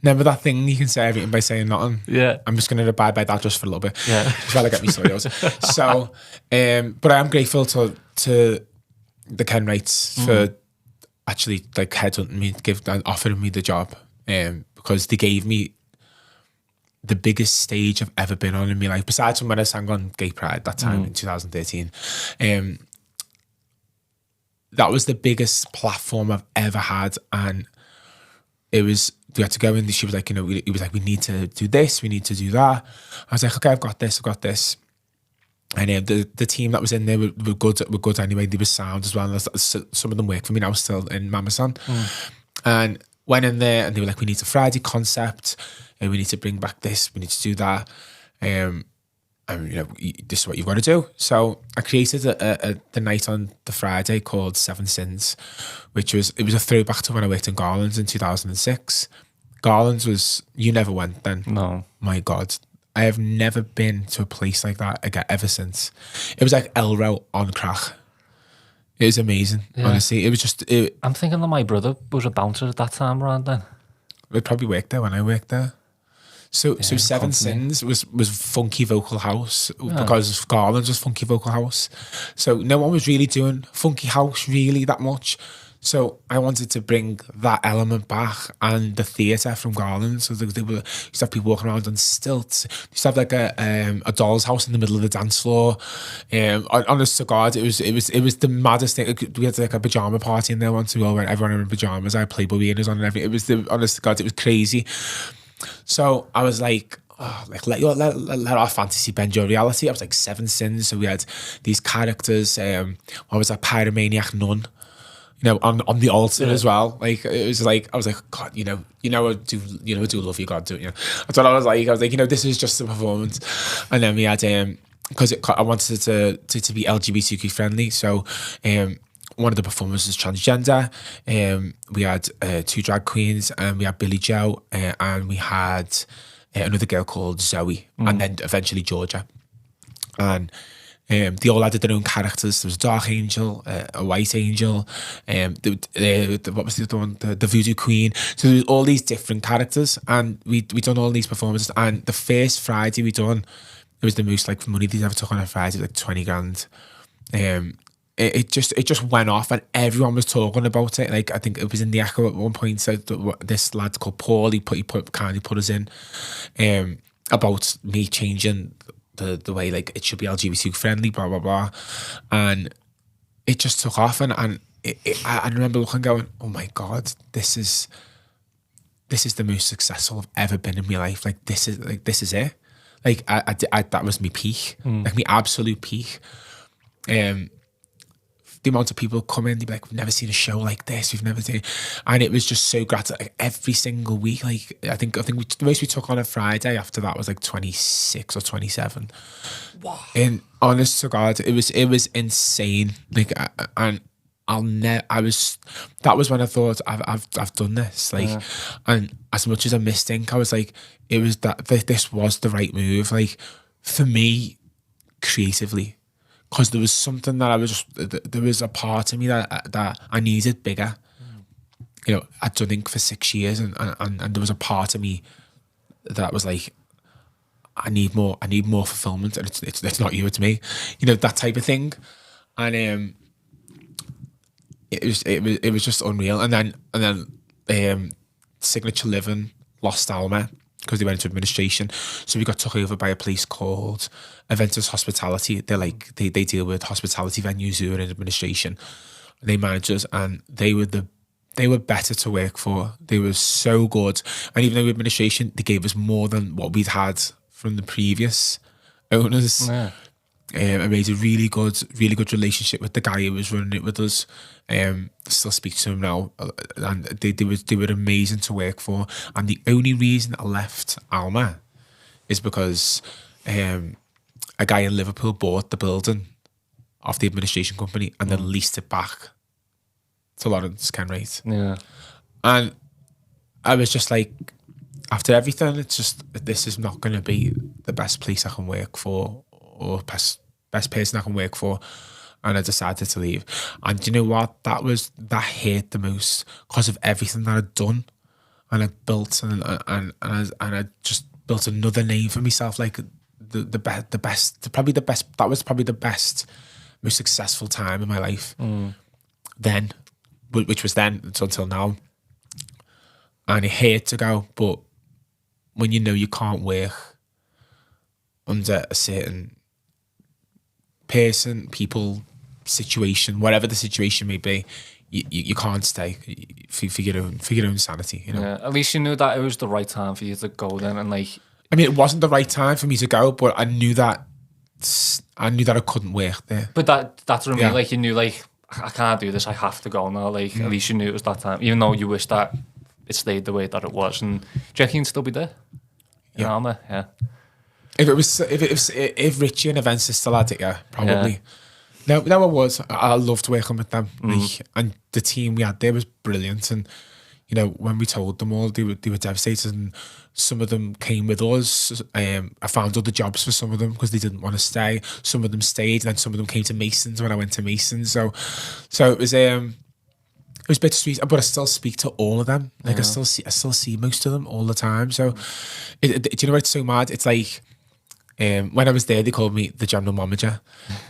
Remember that thing you can say everything by saying nothing? Yeah. I'm just going to abide by that just for a little bit. Yeah. Just while I get me story out. So, but I am grateful to the Ken Wrights for actually like headhunting me, offering me the job, because they gave me the biggest stage I've ever been on in my life, besides from when I sang on Gay Pride that time in 2013. That was the biggest platform I've ever had, and it was, we had to go in, she was like, you know, it was like, we need to do this, we need to do that. I was like, okay, I've got this. And the team that was in there were good anyway. They were sound as well. Some of them work for me now still in Mama San. And went in there and they were like, we need a Friday concept, and we need to bring back this, we need to do that. And you know, this is what you've got to do. So I created the night on the Friday called Seven Sins, it was a throwback to when I worked in Garland's in 2006. Garland's was, you never went then. No. My God. I have never been to a place like that again ever since. It was like Elro on crack. It was amazing, honestly. It was just... I'm thinking that my brother was a bouncer at that time around then. It probably worked there when I worked there. So Seven Sins was funky vocal house because Garland's was funky vocal house. So no one was really doing funky house really that much. So I wanted to bring that element back, and the theatre from Garland. So they were, used to have people walking around on stilts. They used to have like a doll's house in the middle of the dance floor. Honest to God, it was the maddest thing. We had like a pajama party in there once. We all went, everyone in pajamas. I had Playboy wieners on and everything. It was honest to God, it was crazy. So I was like, oh, like let our fantasy bend your reality. I was like 7 Sins. So we had these characters. I was a pyromaniac nun, on the altar as well. Like it was like, I was like, God, I do love you, God, don't you? That's what I was like. This is just a performance. And then we had because I wanted to be LGBTQ friendly. So one of the performers was transgender. We had 2 drag queens, and we had Billy Joe, and we had another girl called Zoe, and then eventually Georgia. And they all had their own characters. There was a dark angel, a white angel, what was the other one? The voodoo queen. So there was all these different characters, and we done all these performances. And the first Friday we done, it was the most like money they ever took on a Friday, like 20 grand. It just went off, and everyone was talking about it. Like I think it was in the Echo at one point. Said this lad called Paul, he kindly put us in about me changing the way like it should be LGBT friendly, blah blah blah, and it just took off. And I remember looking and going, oh my God, this is the most successful I've ever been in my life. Like this is it. Like I that was my peak, like my absolute peak. The amount of people come in, they'd be like, we've never seen a show like this, we've never seen, and it was just so gratifying. Like, every single week, like I think the most we took on a Friday after that was like 26 or 27. Wow! And honest to God, it was insane. Like, and that was when I thought I've done this. Like, and as much as I missed Think, I was like, it was this was the right move. Like for me, creatively. Because there was something that there was a part of me that I needed bigger. I'd done Inc for 6 years, and there was a part of me that was like, I need more fulfillment, and it's not you, it's me, that type of thing. And it was just unreal. And then Signature Living lost Alma because they went into administration, so we got took over by a place called Aventus Hospitality. They deal with hospitality venues who are in administration. They manage us, and they were better to work for. They were so good, and even though administration, they gave us more than what we'd had from the previous owners. Yeah. I made a really good relationship with the guy who was running it with us. Still speak to him now, and they were amazing to work for. And the only reason I left Alma is because a guy in Liverpool bought the building off the administration company and then leased it back to Lawrence Kenwright. Yeah, and I was just like, after everything, it's just, this is not going to be the best place I can work for, or best person I can work for. And I decided to leave. And you know what? That hurt the most because of everything that I'd done, and I built, and I just built another name for myself. Like the best. That was probably the best, most successful time in my life. Then, which was then until now. And it hurt to go, but when you can't work under a certain person, people, situation, whatever the situation may be, you can't stay for your own sanity. Yeah, at least you knew that it was the right time for you to go then, and like, I mean, it wasn't the right time for me to go, but I knew that I couldn't work there. But that's what I mean. Like, you knew, like, I can't do this, I have to go now. Like, at least you knew it was that time, even though you wish that it stayed the way that it was. And do you reckon you'd still be there? Yeah. Alma? Yeah. If Richie and Aventus still had it, yeah, probably. Yeah. No, I loved working with them. Like, and the team we had there was brilliant. And when we told them all, they were devastated. And some of them came with us. I found other jobs for some of them because they didn't want to stay. Some of them stayed, and then some of them came to Masons when I went to Masons. So it was bittersweet, but I still speak to all of them. Like, I still see most of them all the time. So do you know what's so mad? It's like, When I was there, they called me the general manager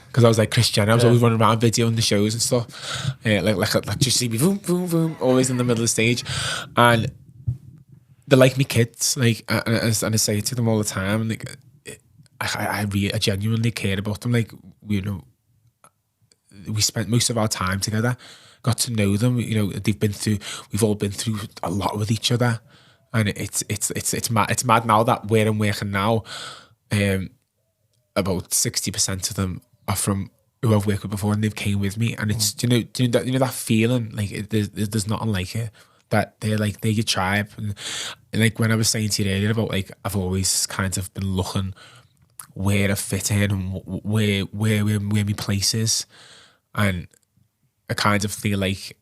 because I was like Chris Jenner. I was always running around videoing the shows and stuff. Like just see me boom, boom, boom, always in the middle of the stage. And they're like me kids, like, and I say it to them all the time. Like, I genuinely care about them. Like, you know, we spent most of our time together, got to know them. You know, we've all been through a lot with each other, and it's mad now that where I'm working now. About 60% of them are from who I've worked with before, and they've came with me, and it's you know that feeling, like there's nothing like it. That they're your tribe, and like when I was saying to you earlier about like I've always kind of been looking where I fit in and where my place is, and I kind of feel like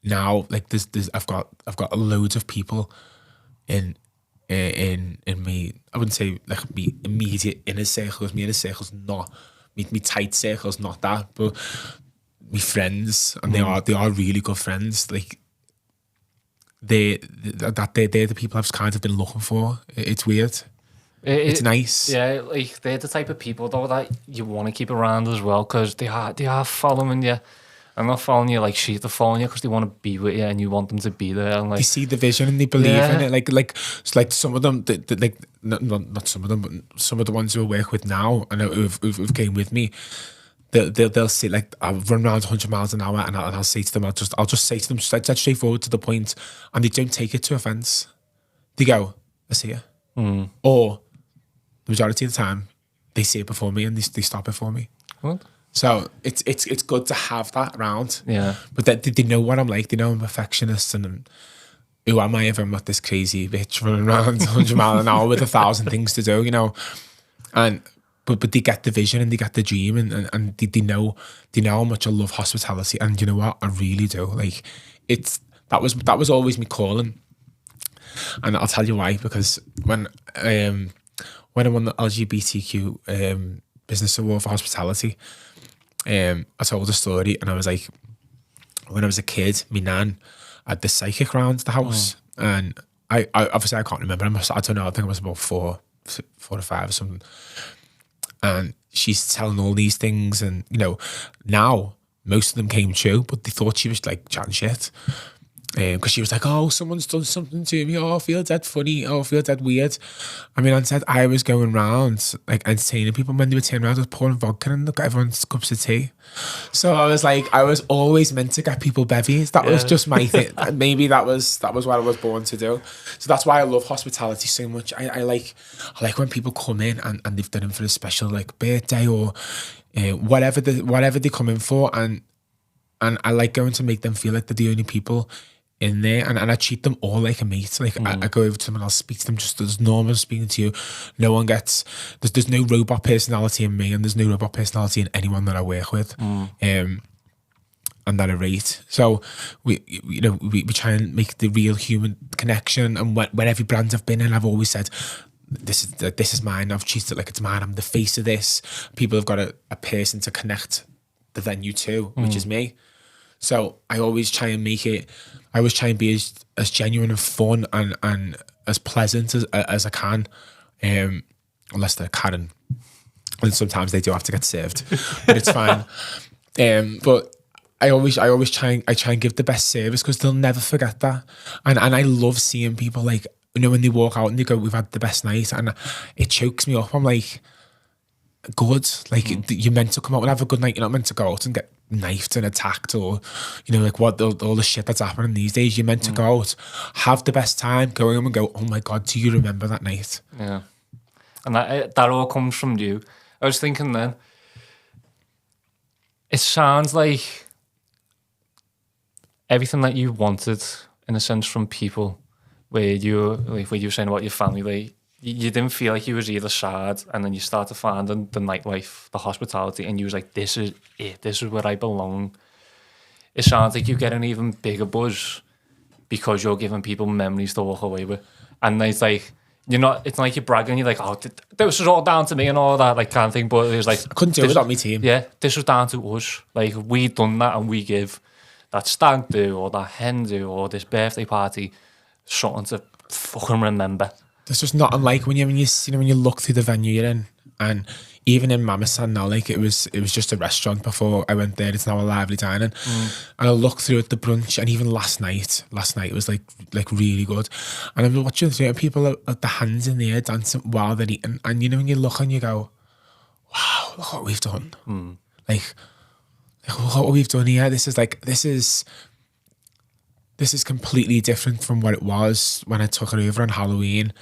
now like there's I've got loads of people in me. I wouldn't say like me immediate inner circles. My inner circles not me tight circles, not that, but me friends, and they are really good friends. Like they're the people I've kind of been looking for. It's weird. It's nice. Yeah, like they're the type of people though that you want to keep around as well, because they are following you. I'm not following you like sheep. They're following you because they want to be with you and you want them to be there. And like, they see the vision and they believe in it. Like some of them, like not some of them, but some of the ones who I work with now and who've came with me, they'll say like I'll run around 100 miles an hour and I'll say to them, I'll just say to them dead straightforward to the point, and they don't take it to offence. They go, I see you, or the majority of the time they see it before me and they stop it for me. What? So it's good to have that around. Yeah. But they know what I'm like. They know I'm a perfectionist, and who am I if I'm not this crazy bitch running around 100 miles an hour with 1,000 things to do, you know? And but they get the vision and they get the dream, and they know how much I love hospitality, and you know what? I really do. Like that was always me calling. And I'll tell you why, because when I won the LGBTQ business award for hospitality, I told a story, and I was like, when I was a kid, my nan had the psychic around the house, and I obviously I can't remember. I don't know. I think I was about four or five or something. And she's telling all these things, and you know, now most of them came true, but they thought she was like chatting shit. Because she was like, oh, someone's done something to me. Oh, I feel dead funny. Oh, I feel dead weird. I mean, I said I was going around like entertaining people. When they were turning around, I was pouring vodka in everyone's cups of tea. So I was like, I was always meant to get people bevies. That was just my thing. Maybe that was what I was born to do. So that's why I love hospitality so much. I like when people come in and they've done it for a special like birthday or whatever they come in for, and I like going to make them feel like they're the only people in there, and I treat them all like a mate. Like I go over to them and I'll speak to them just as normal as speaking to you. No one gets there's no robot personality in me, and there's no robot personality in anyone that I work with, and that I rate. So we try and make the real human connection. And when every brand I've been in, I've always said, this is mine. I've treated it like it's mine. I'm the face of this. People have got a person to connect the venue to, which is me. So I always try and make it. I always try and be as genuine and fun and as pleasant as I can, unless they're Karen, and sometimes they do have to get served, but it's fine. But I always try and give the best service, because they'll never forget that, and I love seeing people, like, you know, when they walk out and they go, we've had the best night, and it chokes me up. I'm like, good, like you're meant to come out and have a good night. You're not meant to go out and get knifed and attacked, or you know, like what all the shit that's happening these days. You're meant to go out, have the best time, go home and go, oh my god, do you remember that night? Yeah. And that all comes from you. I was thinking then, it sounds like everything that you wanted, in a sense, from people, where you were saying about your family, like you didn't feel like you was either side, and then you started finding the nightlife, the hospitality, and you was like, this is it, this is where I belong. It sounds like you get an even bigger buzz because you're giving people memories to walk away with. And it's like, it's not like you're bragging, you're like, oh, this was all down to me and all that, like, kind of thing, but it was like, I couldn't do it without my team. Yeah, this was down to us. Like, we done that, and we give that stag do, or that hen do, or this birthday party something to fucking remember. there's just not unlike when you when you look through the venue you're in, and even in Mamasan now, like it was just a restaurant before I went there. It's now a lively dining, and I looked through at the brunch, and even last night was like really good. And I'm watching people at the hands in the air dancing while they're eating, and when you look and you go, wow, look what we've done. Like look what we've done here. This is completely different from what it was when I took it over on Halloween.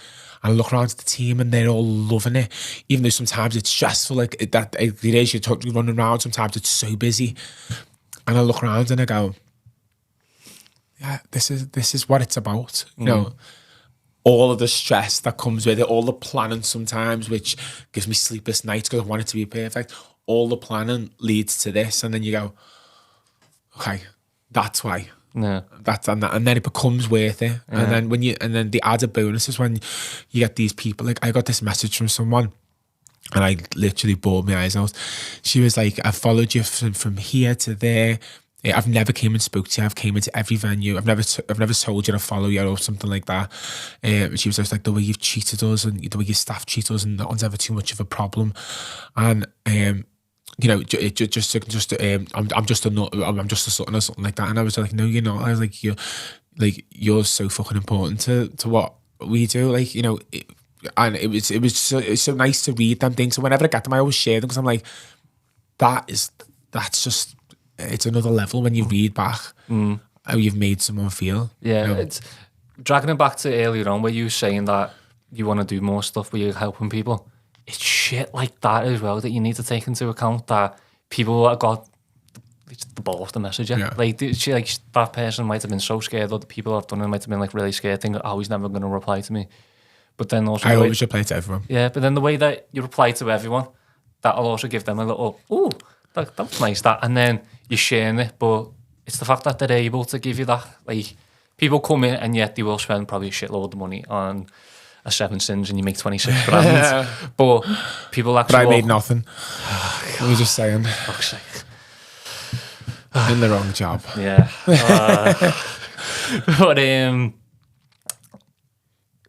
And I look around at the team and they're all loving it, even though sometimes it's stressful. Like the days you're running around, sometimes it's so busy. And I look around and I go, yeah, this is what it's about. You know, all of the stress that comes with it, all the planning sometimes, which gives me sleepless nights because I want it to be perfect. All the planning leads to this, and then you go, okay, that's why. Yeah, and then it becomes worth it. Yeah. And then the added bonus is when you get these people. Like I got this message from someone, and I literally bawled my eyes out. She was like, "I followed you from here to there. I've never came and spoke to you. I've came into every venue. I've never told you to follow you or something like that." She was just like, the way you've treated us and the way your staff treat us, and no one's ever too much of a problem. And I'm just a son or something like that. And I was like, no, you're not. I was like, you're so fucking important to what we do. Like, and it was so nice to read them things. So whenever I get them, I always share them because I'm like, that's just, it's another level when you read back how you've made someone feel. Yeah, it's dragging it back to earlier on where you were saying that you want to do more stuff where you're helping people. It's shit like that as well that you need to take into account, that people that got the balls to message you. Yeah. Like that person might have been so scared, or the people that have done it might have been like really scared, thinking, oh, he's never going to reply to me. But then also I always reply to everyone. Yeah, but then the way that you reply to everyone, that'll also give them a little, oh, that was nice, that. And then you're sharing it, but it's the fact that they're able to give you that. Like, people come in and yet they will spend probably a shitload of money on a 7 Sins and you make 26 grand. But people actually... But I made nothing. I was just saying. Fuck's sake. In the wrong job. Yeah. But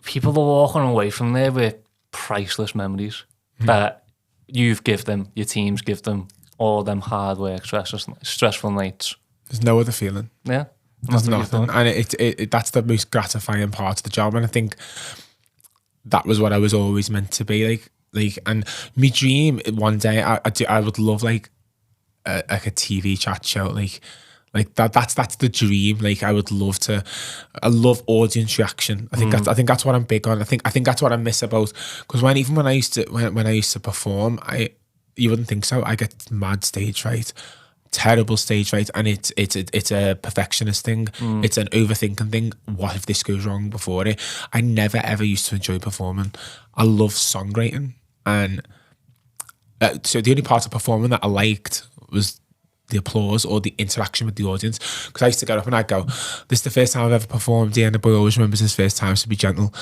people are walking away from there with priceless memories that you've give them, your teams give them, all them hard work, stressful nights. There's no other feeling. Yeah. There's nothing. And it that's the most gratifying part of the job. And I think that was what I was always meant to be. Like, and my dream one day, I would love like a TV chat show, like that's the dream. Like, I would love to. I love audience reaction. I think that's what I'm big on. I think that's what I miss about, because when I used to perform, you wouldn't think so. I get mad stage fright. Terrible stage fright, and it's a perfectionist thing. It's an overthinking thing. What if this goes wrong before it? I never ever used to enjoy performing. I love songwriting, and so the only part of performing that I liked was the applause or the interaction with the audience. Because I used to get up and I'd go, "This is the first time I've ever performed here," and the boy always remembers his first time, so be gentle.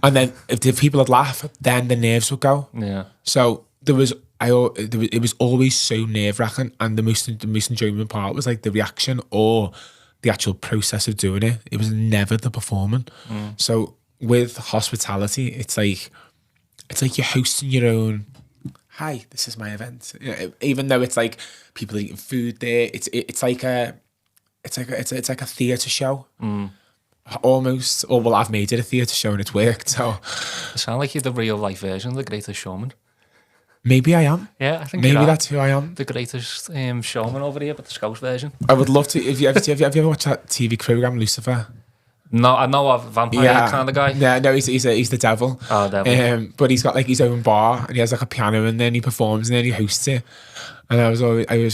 And then if the people would laugh, then the nerves would go. Yeah. So it was always so nerve-wracking, and the most enjoyable part was like the reaction or the actual process of doing it. It was never the performing. So with hospitality, it's like you're hosting your own. Hi, this is my event. Even though it's like people eating food there, it's like a theatre show. Almost. Or well, I've made it a theatre show and it's worked. So it sounds like you're the real life version of The Greatest Showman. Maybe I am. Yeah, I think maybe that's who I am. The Greatest Showman over here, but the Scouse version. I would love to. Have you ever watched that TV program Lucifer? No, I know a vampire kind of guy. Yeah, no, he's the devil. Oh, devil. But he's got like his own bar, and he has like a piano, and then he performs, and then he hosts it. And I was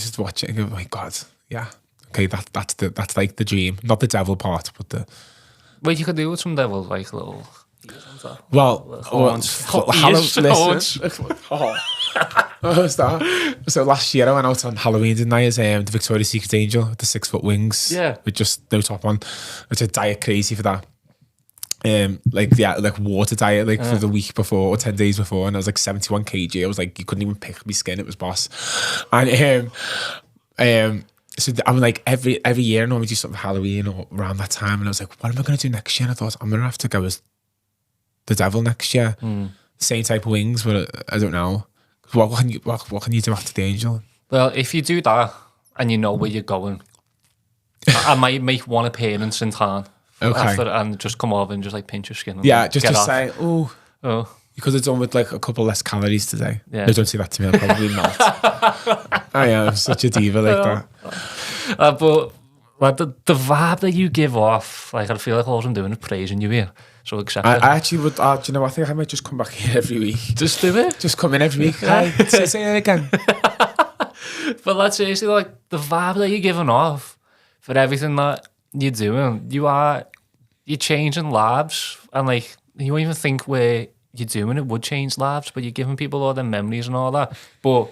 just watching, and going, oh my god, yeah, okay, that's like the dream, not the devil part, but the. Wait, you could do with some devil, like little. Well, listen. So last year I went out on Halloween, didn't I, as the Victoria's Secret Angel with the 6 foot wings, with just no top on, which I diet crazy for that. Like water diet, like for the week before or 10 days before, and I was like 71 kg. I was like, you couldn't even pick my skin. It was boss. And so I'm like every year I normally do something Halloween or around that time, and I was like, what am I going to do next year? And I thought I'm going to have to go as the devil next year. Same type of wings, but I don't know. What can you do after the angel? Well, if you do that and you know where you're going, I might make one appearance in town after and just come over and just like pinch your skin. And just say, oh, because it's done with like a couple less calories today. Yeah. No, don't say that to me. I'll probably not. I am such a diva like that. But like the vibe that you give off, like I feel like all I'm doing is praising you here. So accept it. I actually would. Do you know? I think I might just come back here every week. Just do it. Just come in every week. Say it again. But that's seriously like the vibe that you're giving off for everything that you're doing. You're changing lives, and like you won't even think where you're doing it would change lives, but you're giving people all their memories and all that. But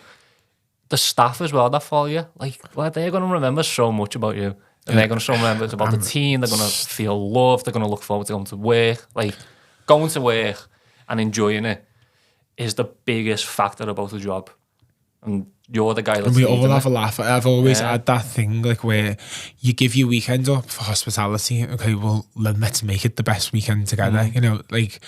the staff as well that follow you, like they're going to remember so much about you. And they're going to remember about the team. They're going to feel loved. They're going to look forward to going to work. Like, going to work and enjoying it is the biggest factor about the job. And you're the guy that's... And we all have a laugh. I've always had that thing, like, where you give your weekend up for hospitality. Okay, well, let's make it the best weekend together. You know, like...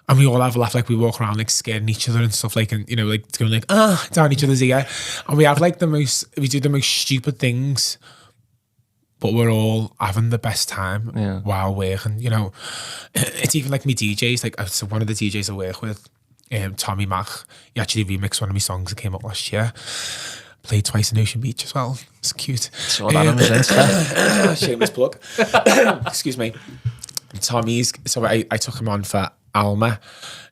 And we all have a laugh, like we walk around like scaring each other and stuff, like, and you know, like going like, down each other's ear. And we have like we do the most stupid things, but we're all having the best time while working, you know. It's even like me DJs, like so one of the DJs I work with, Tommy Mac, he actually remixed one of my songs that came out last year. Played twice in Ocean Beach as well. It's cute. Saw that on his Insta. Shameless plug. Excuse me. Tommy's, so I took him on for Alma.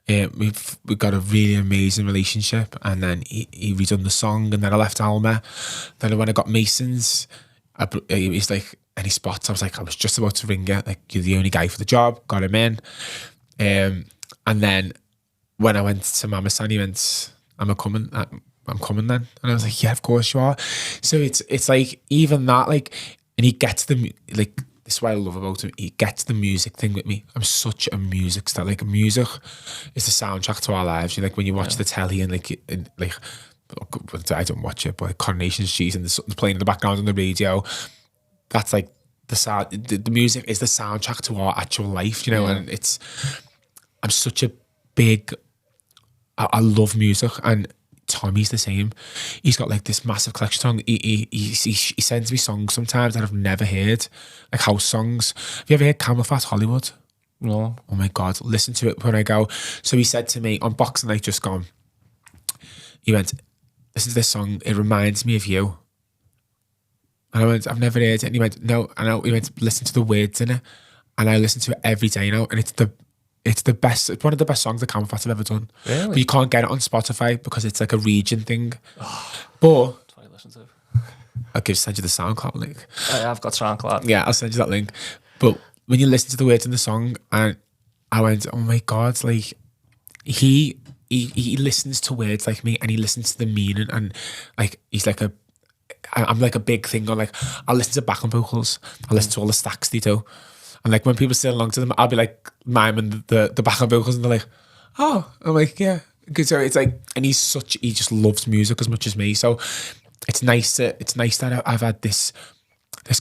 We've got a really amazing relationship, and then he redone the song, and then I left Alma. Then when I got Mason's, he's like, any spots? I was like, I was just about to ring you, like, you're the only guy for the job. Got him in. And then when I went to Mama San, he went, I'm coming then. And I was like, yeah, of course you are. So it's like, even that, like, and he gets the, like, this is what I love about him. He gets the music thing with me. I'm such a music star. Like, music is the soundtrack to our lives. You know, like when you watch the telly and like I don't watch it, but like Coronation Street and something's playing in the background on the radio. That's like the sound. The music is the soundtrack to our actual life. You know, and I'm such a big. I love music, and Tommy's the same. He's got like this massive collection song. He sends me songs sometimes that I've never heard, like house songs. Have you ever heard Camouflage Hollywood? No. Oh my God, listen to it when I go. So he said to me on Boxing Night just gone, he went, listen to this song, it reminds me of you. And I went, I've never heard it. And he went, no. And he went, listen to the words in it. And I listen to it every day now, and it's the best. It's one of the best songs that Camouflage have ever done. Really? But you can't get it on Spotify because it's like a region thing. But That's what I listen to. I'll send you the SoundCloud link. I've got SoundCloud. Yeah, I'll send you that link. But when you listen to the words in the song, and I went, oh my God, like he listens to words like me, and he listens to the meaning, and like he's like I'm like a big thing on, like, I'll listen to backing vocals, I'll listen to all the stacks they do. And like when people sing along to them, I'll be like miming the backing vocals, and they're like, oh, I'm like, yeah. So it's like, and he just loves music as much as me. So it's nice that I've had this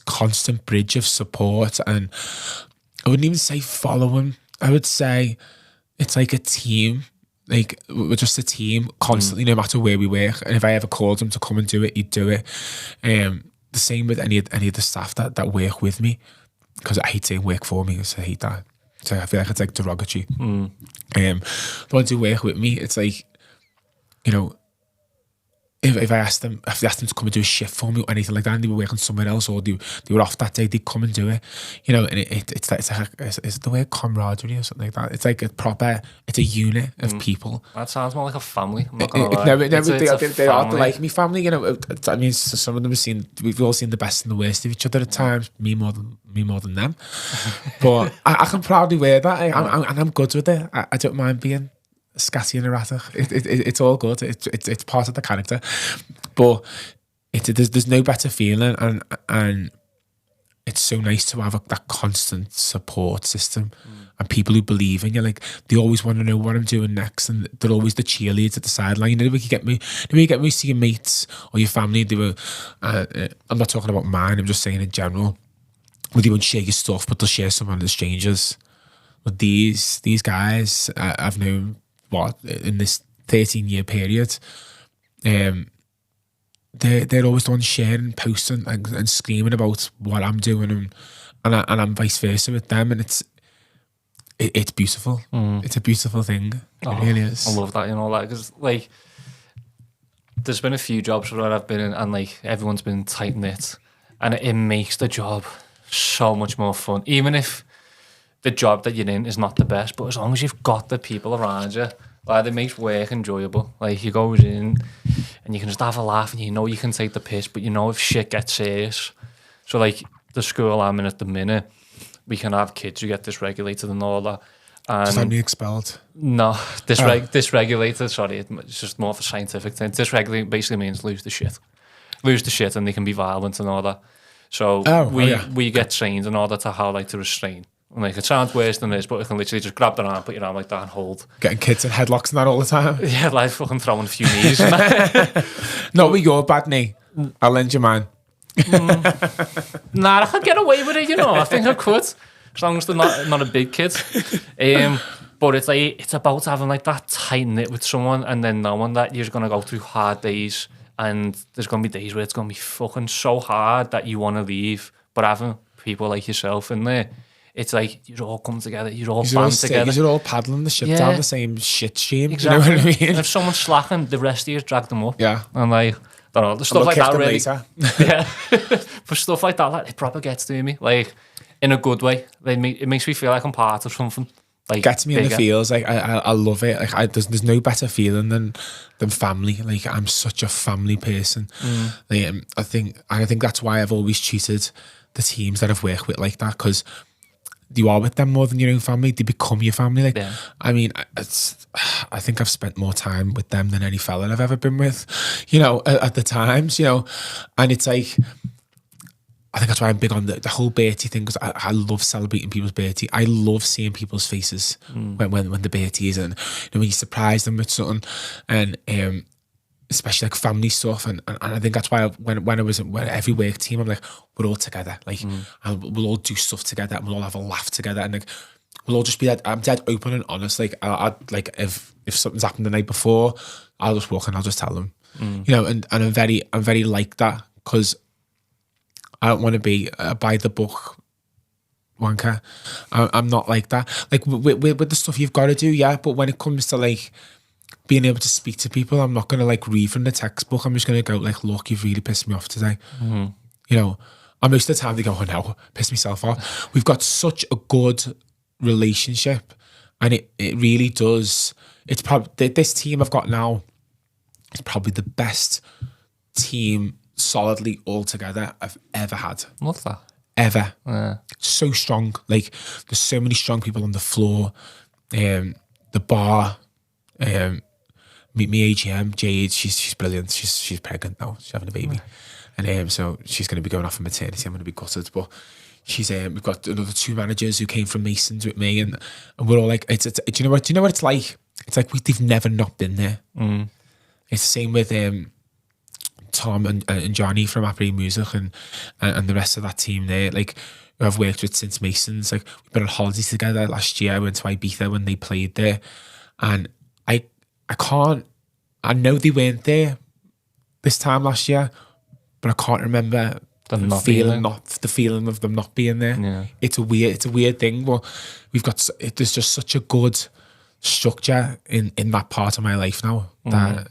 constant bridge of support, and I wouldn't even say following. I would say it's like a team. Like, we're just a team constantly, no matter where we work. And if I ever called him to come and do it, he'd do it. The same with any of the staff that work with me, because I hate saying work for me, because I hate that. So I feel like it's like derogatory. The ones who work with me, it's like, you know, if I asked them to come and do a shift for me or anything like that, and they were working somewhere else, or they were off that day, they'd come and do it, you know. And it's the word camaraderie or something like that. It's like it's a unit of people. That sounds more like a family. I'm not gonna lie. They are like me family, you know. I mean, some of them we've all seen the best and the worst of each other at times. Me more than them, but I can proudly wear that, and I'm good with it. I don't mind being scatty and erratic. It's all good. It's part of the character. But there's no better feeling, and it's so nice to have that constant support system and people who believe in you. Like, they always want to know what I'm doing next, and they're always the cheerleaders at the sideline. You know, you get me see your mates or your family. They were. I'm not talking about mine. I'm just saying in general. Well, they won't share your stuff, but they'll share some of the strangers. But these guys I've known in this 13-year period, they're always the ones sharing, posting, and screaming about what I'm doing, and I'm vice versa with them, and it's beautiful. It's a beautiful thing. It really is. I love that, because like there's been a few jobs where I've been in, and like everyone's been tight knit, and it makes the job so much more fun, even if the job that you're in is not the best. But as long as you've got the people around you, like, it makes work enjoyable. Like, you go in and you can just have a laugh, and you can take the piss, but if shit gets serious. So like the school I'm in at the minute, we can have kids who get dysregulated and all that. And does that mean expelled? No, dysregulated, sorry, it's just more of a scientific thing. Dysregulated basically means lose the shit, and they can be violent and all that. So we get trained in order to how to restrain. And like, it sounds worse than this, but you can literally just grab their arm, put your arm like that, and hold. Getting kids in headlocks and that all the time. Yeah, like fucking throwing a few knees. Not with your bad knee. I'll lend you mine. Nah, I could get away with it. I think I could, as long as they're not a big kid. But it's like, it's about having like that tight knit with someone, and then knowing that you're going to go through hard days, and there's going to be days where it's going to be fucking so hard that you want to leave. But having people like yourself in there, it's like you all come together, you all band together. You're all paddling the ship down the same shit stream. Exactly. You know what I mean? And if someone's slacking, the rest of you drag them up. Yeah. And like, I don't know, the stuff like that really. Yeah. But stuff like that, it proper gets to me. Like, in a good way. It makes me feel like I'm part of something. Like, gets me bigger. In the feels. Like, I love it. Like, there's no better feeling than family. Like, I'm such a family person. Like, I think that's why I've always treated the teams that I've worked with like that, because you are with them more than your own family. They become your family. Like, yeah. I mean, I think I've spent more time with them than any fella I've ever been with, at the times, and it's like, I think that's why I'm big on the whole birthday thing, because I love celebrating people's birthday. I love seeing people's faces when the birthday is, and when you surprise them with something, and especially like family stuff, and I think that's why when I was at every work team, I'm like, we're all together, like, and we'll all do stuff together, and we'll all have a laugh together, and like, we'll all just be I'm dead open and honest. Like, I like if something's happened the night before, I'll just walk and I'll just tell them, and I'm very like that, because I don't want to be by the book wanker. I'm not like that. Like, with the stuff you've got to do, yeah, but when it comes to like being able to speak to people, I'm not going to like read from the textbook. I'm just going to go like, look, you've really pissed me off today. And most of the time they go, oh no, pissed myself off. We've got such a good relationship, and it really does. It's probably, this team I've got now is probably the best team solidly all together I've ever had. What's that? Ever. Yeah. So strong. Like, there's so many strong people on the floor, the bar, me AGM, Jade, she's brilliant. She's pregnant now. She's having a baby. And so she's going to be going off on maternity. I'm going to be gutted. But she's we've got another 2 managers who came from Masons with me, and we're all like, do you know what it's like? It's like they've never not been there. It's the same with Tom and Johnny from Happy Music and the rest of that team there. Like, who I've worked with since Masons. Like, we've been on holidays together last year. I went to Ibiza when they played there, and I know they weren't there this time last year, but I can't remember the feeling of them not being there. Yeah. It's a weird thing, but there's just such a good structure in that part of my life now that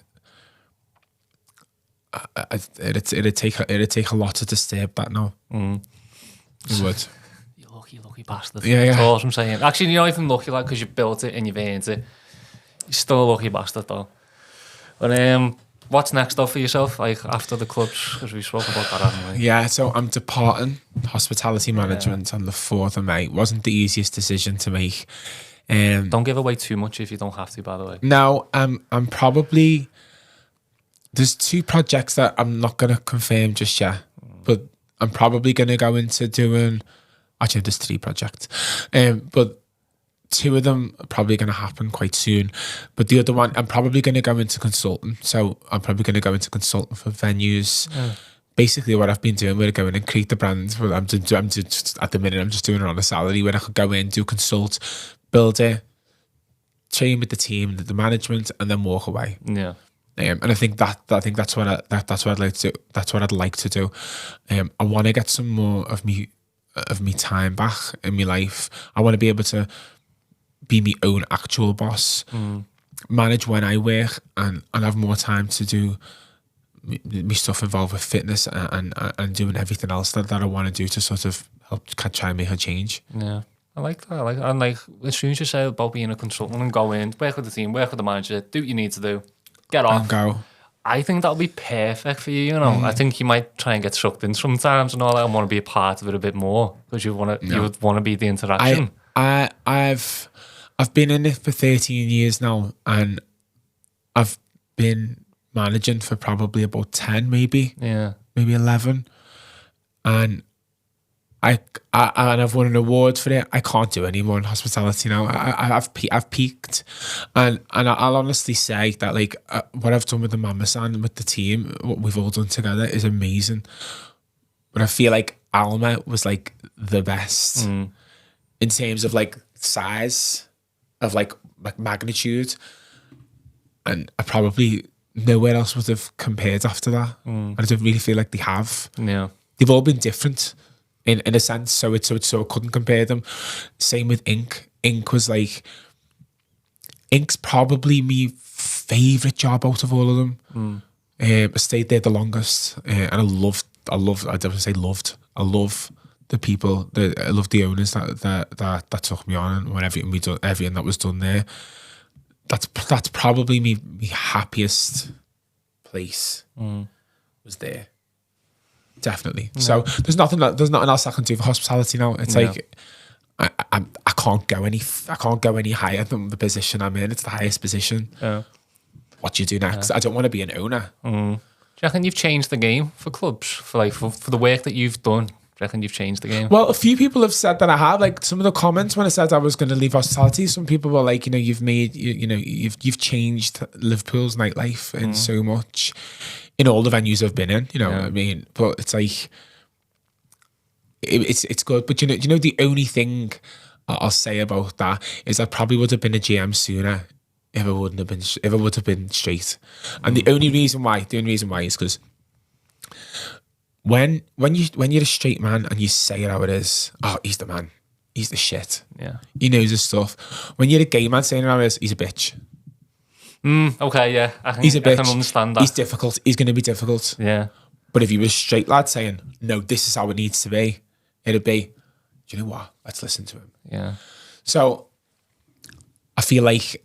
it'd take a lot to disturb that now. It would. You lucky bastard. Yeah. That's all I'm saying. Actually, you're not even lucky, like, because you built it and you've earned it. You're still a lucky bastard, though. But what's next, though, for yourself, like, after the clubs? Because we spoke about that, haven't we? Yeah, so I'm departing hospitality management on the 4th of May. It wasn't the easiest decision to make. Don't give away too much if you don't have to, by the way. No, I'm probably... There's 2 projects that I'm not going to confirm just yet, but I'm probably going to go into doing... Actually, there's 3 projects. But 2 of them are probably going to happen quite soon. But the other one, I'm probably going to go into consulting. So I'm probably going to go into consulting for venues. Basically, what I've been doing, we're going and create the brands. But I'm just, at the minute, I'm just doing it on a salary where I could go in, do consult, build it, train with the team, the management, and then walk away. Yeah. And I think that's what I'd like to do. That's what I'd like to do. I want to get some more of me time back in my life. I want to be able to be my own actual boss, manage when I work, and have more time to do me stuff involved with fitness and doing everything else that I want to do to sort of help try and make a change. Yeah. I like that. And like, as soon as you say about being a consultant and go in, work with the team, work with the manager, do what you need to do, get off. And go. I think that'll be perfect for you, you know. I think you might try and get sucked in sometimes and all that and want to be a part of it a bit more because you would want to be the interaction. I've been in it for 13 years now, and I've been managing for probably about 10, maybe 11, and I've won an award for it. I can't do any more in hospitality now. I've peaked, and I'll honestly say that like what I've done with the Mama-san and with the team, what we've all done together is amazing. But I feel like Alma was like the best in terms of like size, of like magnitude, and I probably nowhere else would have compared after that. I don't really feel like they have. Yeah, they've all been different in a sense, so I couldn't compare them. Same with Ink. Ink's probably my favourite job out of all of them. I stayed there the longest, and I love the people. I love the owners that took me on, and everything that was done there. That's probably me happiest place was there. Definitely. No. So there's nothing else I can do for hospitality now. It's like I can't go any higher than the position I'm in. It's the highest position. What do you do next? I don't want to be an owner. Do you reckon you've changed the game for clubs for the work that you've done? Do you reckon you've changed the game? Well, a few people have said that I have. Like some of the comments when I said I was going to leave hospitality, some people were like, you've changed Liverpool's nightlife in so much. In all the venues I've been in, what I mean? But it's like, it's good. But the only thing I'll say about that is I probably would have been a GM sooner if I would have been straight. And the only reason why is because when you're a straight man and you say it how it is, oh, he's the man, he's the shit. Yeah, he knows his stuff. When you're a gay man saying it how it is, he's a bitch. Okay, yeah. He's a bitch. I can understand that. He's difficult. He's going to be difficult. Yeah. But if you were a straight lad saying, no, this is how it needs to be, it'd be, do you know what? Let's listen to him. Yeah. So I feel like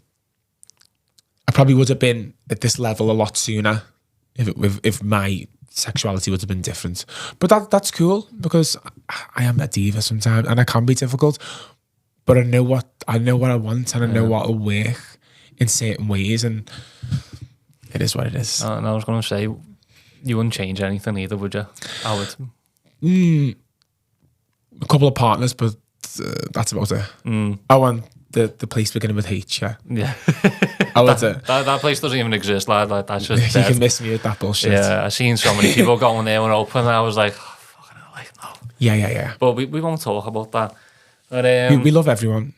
I probably would have been at this level a lot sooner if my sexuality would have been different. But that's cool because I am a diva sometimes and I can be difficult. But I know what I want and I know what will work in certain ways, and it is what it is. And I was going to say, you wouldn't change anything either, would you? I would. A couple of partners, but that's about it. I want the place beginning with H. Yeah. I want it. That place doesn't even exist, lad. Like that's just dead. You can miss me with that bullshit. Yeah, I've seen so many people going there when open, and I was like, oh, fucking hell, like no. Yeah. But we won't talk about that. But we love everyone.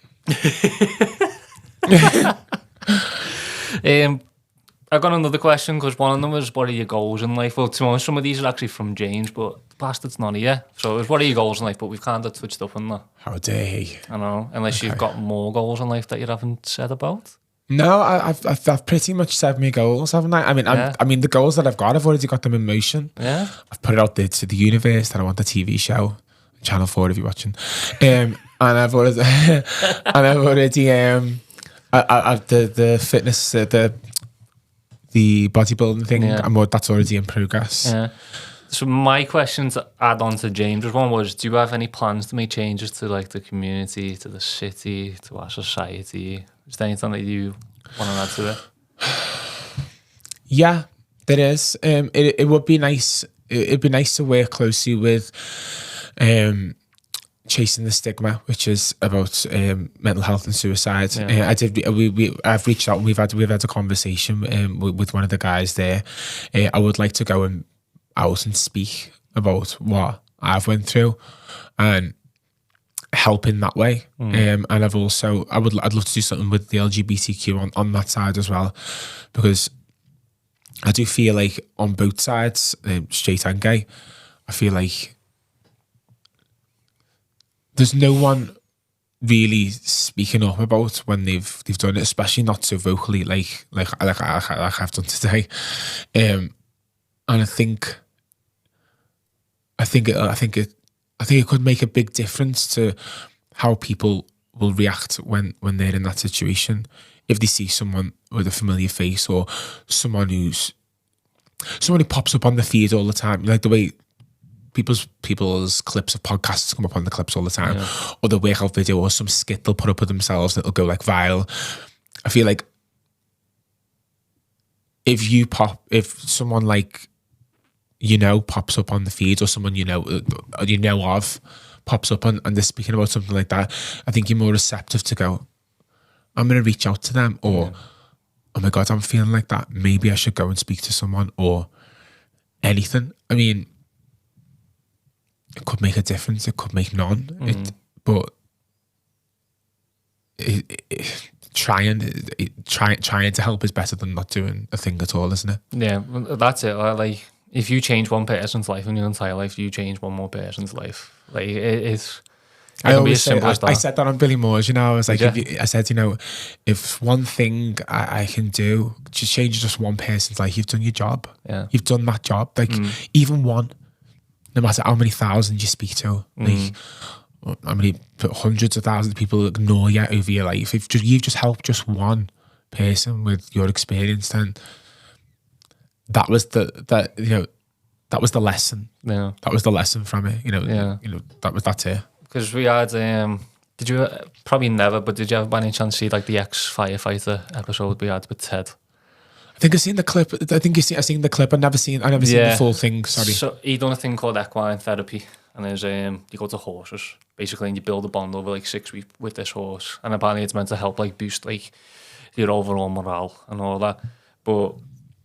I got another question because one of them was, what are your goals in life? Well, to be honest, some of these are actually from James, but the bastard's not here. So it was, what are your goals in life? But we've kind of touched up on that. How dare he? I know, unless you've got more goals in life that you haven't said about. No, I've pretty much said my goals, haven't I? I mean, the goals that I've already got them in motion. Yeah. I've put it out there to the universe that I want a TV show, Channel 4 if you're watching. And I've already, the fitness, the bodybuilding thing, that's already in progress. Yeah. So my question to add on to James' one was, do you have any plans to make changes to like the community, to the city, to our society? Is there anything that you want to add to it? Yeah, there is. It would be nice. It'd be nice to work closely with Chasing the Stigma, which is about mental health and suicide. Yeah. I've reached out and we've had a conversation with one of the guys there. I would like to go out and speak about what I've went through, and help in that way. And I'd love to do something with the LGBTQ on that side as well, because I do feel like on both sides, straight and gay, I feel like there's no one really speaking up about when they've done it, especially not so vocally like I've done today. And I think it could make a big difference to how people will react when they're in that situation. If they see someone with a familiar face, or someone who pops up on the feed all the time, like the way people's clips of podcasts come up on the clips all the time, or the workout video, or some skit they'll put up with themselves that'll go like viral. I feel like if someone like pops up on the feed, or someone of pops up and they're speaking about something like that, I think you're more receptive to go, I'm going to reach out to them, or oh my God, I'm feeling like that. Maybe I should go and speak to someone, or anything. I mean, it could make a difference. It could make none. But trying to help is better than not doing a thing at all, isn't it? Yeah, that's it. Like, if you change one person's life in your entire life, you change one more person's life. Like, it's... I always say, I said that on Billy Moore's, I was like, I said, if one thing I can do to change just one person's life, you've done your job. Yeah. You've done that job. Like, even one, no matter how many thousands you speak to, like, how many hundreds of thousands of people ignore you over your life, if you've just helped just one person with your experience, then that was the lesson. Yeah. That was the lesson from it. That's it. Because we had, did you, probably never, but did you ever by any chance see like the ex-firefighter episode we had with Ted? I think I've seen the clip. I've seen the clip. I've never seen the full thing. Sorry. So he done a thing called equine therapy, and there's you go to horses basically, and you build a bond over like 6 weeks with this horse, and apparently it's meant to help like boost like your overall morale and all that. But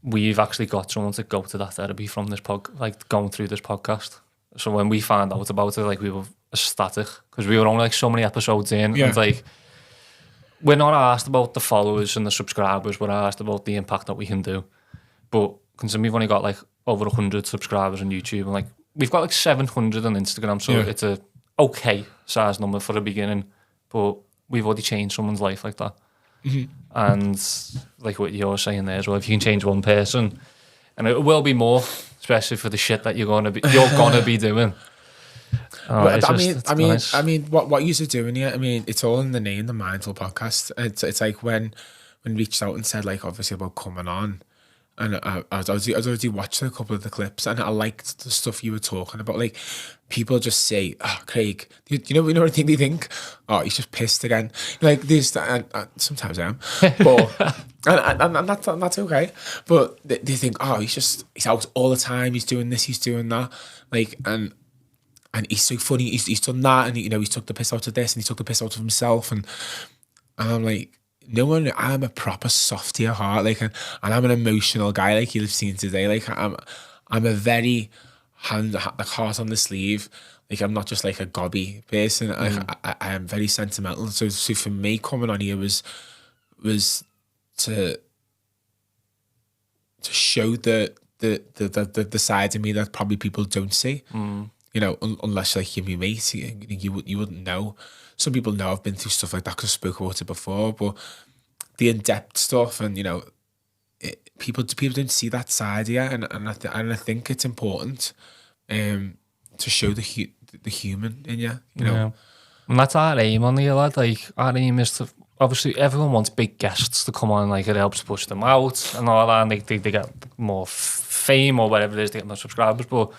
we've actually got someone to go to that therapy from this going through this podcast. So when we found out about it, like, we were ecstatic, because we were only like so many episodes in. Yeah. And like, we're not asked about the followers and the subscribers, we're asked about the impact that we can do. But considering we've only got like over 100 subscribers on YouTube, and like we've got like 700 on Instagram, so it's a okay size number for the beginning, but we've already changed someone's life like that. And like what you're saying there as well, if you can change one person, and it will be more, especially for the shit that you're gonna be doing. I mean, what you're doing here, I mean, it's all in the name, the Mindful Podcast. It's like when reached out and said, like, obviously about coming on, and I already watched a couple of the clips, and I liked the stuff you were talking about. Like, people just say, "Oh, Craig, you know what I think they think? Oh, he's just pissed again." Like this, and sometimes I am, but and that's okay. But they think, "Oh, he's out all the time. He's doing this, he's doing that." Like, and he's so funny. He's done that, and he's took the piss out of this, and he took the piss out of himself, and I'm like, no one. I'm a proper softy at heart, like, and I'm an emotional guy, like you've seen today. Like, I'm a very heart on the sleeve. Like, I'm not just like a gobby person. I am very sentimental. So for me, coming on here was to show the side of me that probably people don't see. Unless like you're my mate, you wouldn't know. Some people know I've been through stuff like that because I spoke about it before, but the in-depth stuff, and people don't see that side yet, and I think it's important to show the human in you. Yeah. And that's our aim on the lad. Like, our aim is to, obviously everyone wants big guests to come on, like it helps push them out and all that, and they get more fame or whatever it is, they get more subscribers, but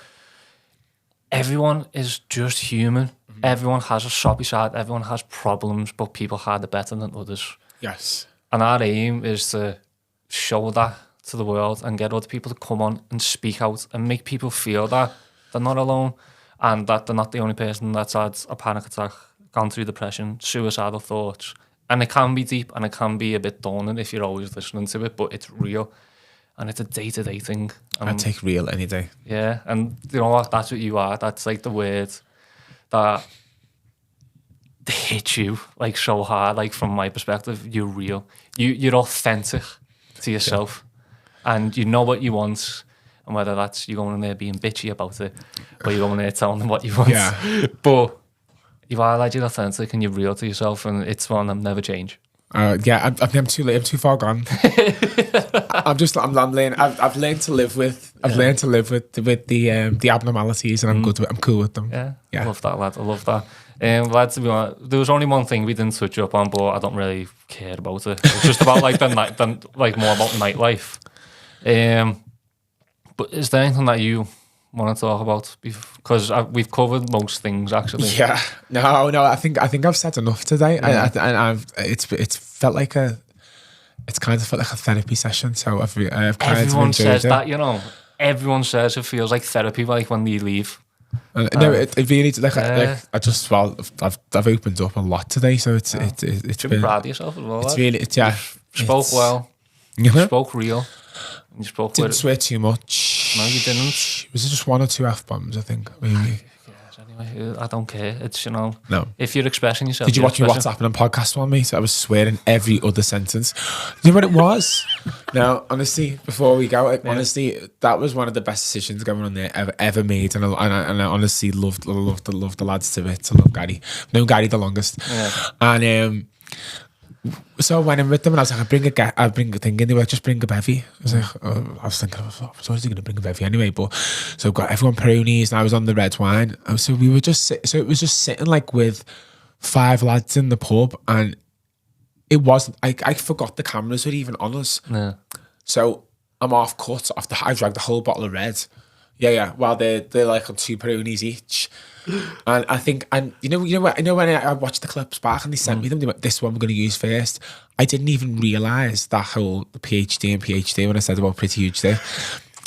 everyone is just human. Everyone has a soppy side, everyone has problems, but people have it better than others. Yes. And our aim is to show that to the world and get other people to come on and speak out and make people feel that they're not alone, and that they're not the only person that's had a panic attack, gone through depression, suicidal thoughts. And it can be deep, and it can be a bit daunting if you're always listening to it, but it's real. And it's a day-to-day thing. I take real any day. Yeah, and you know what? That's what you are. That's like the word that hit you like so hard. Like from my perspective, you're real. You're authentic to yourself, and you know what you want. And whether that's you going in there being bitchy about it, or you're going in there telling them what you want. Yeah. But you are like you're authentic and you're real to yourself, and it's one that never change. Yeah, I'm too late. I'm too far gone. I'm learning. I've learned to live with. I've learned to live with the abnormalities, and I'm good. I'm cool with them. Yeah, I love that, lad. I love that. Lad, to be honest, there was only one thing we didn't touch up on, but I don't really care about it. It's just about like like more about nightlife. But is there anything that you want to talk about? Because we've covered most things actually. Yeah. No. I think I've said enough today, and it's felt like it's kind of felt like a therapy session. So I've kind everyone of says it. that, you know. Everyone says it feels like therapy, like when they leave. No, it really like I just I've opened up a lot today, so it's should be proud of yourself as well. It's really you spoke well. You spoke real. You spoke. Didn't swear too much. No, you didn't. Was it just 1 or 2 F-bombs? I think maybe. Yes, anyway, I don't care. It's no. If you're expressing yourself. Did you watch me WhatsApp and podcast one, mate? I was swearing every other sentence. You know what it was? No, honestly, before we go, honestly, that was one of the best decisions going on there ever made, and I honestly loved the lads to it. I love Gary. I've known Gary the longest, and so I went in with them, and I was like, I bring a thing in. They were like, just bring a bevy. I was like, I was thinking, I was always going to bring a bevy anyway. But so I've got everyone Peronis, and I was on the red wine. So we were just it was just sitting like with 5 lads in the pub, and it wasn't. I forgot the cameras were even on us. Yeah. So I'm off cut. I dragged the whole bottle of red. Yeah. While they're like on 2 Peronis each. And I think, and you know when I watched the clips back and they sent me them, they went, this one we're going to use first. I didn't even realise that whole PhD when I said about pretty huge there.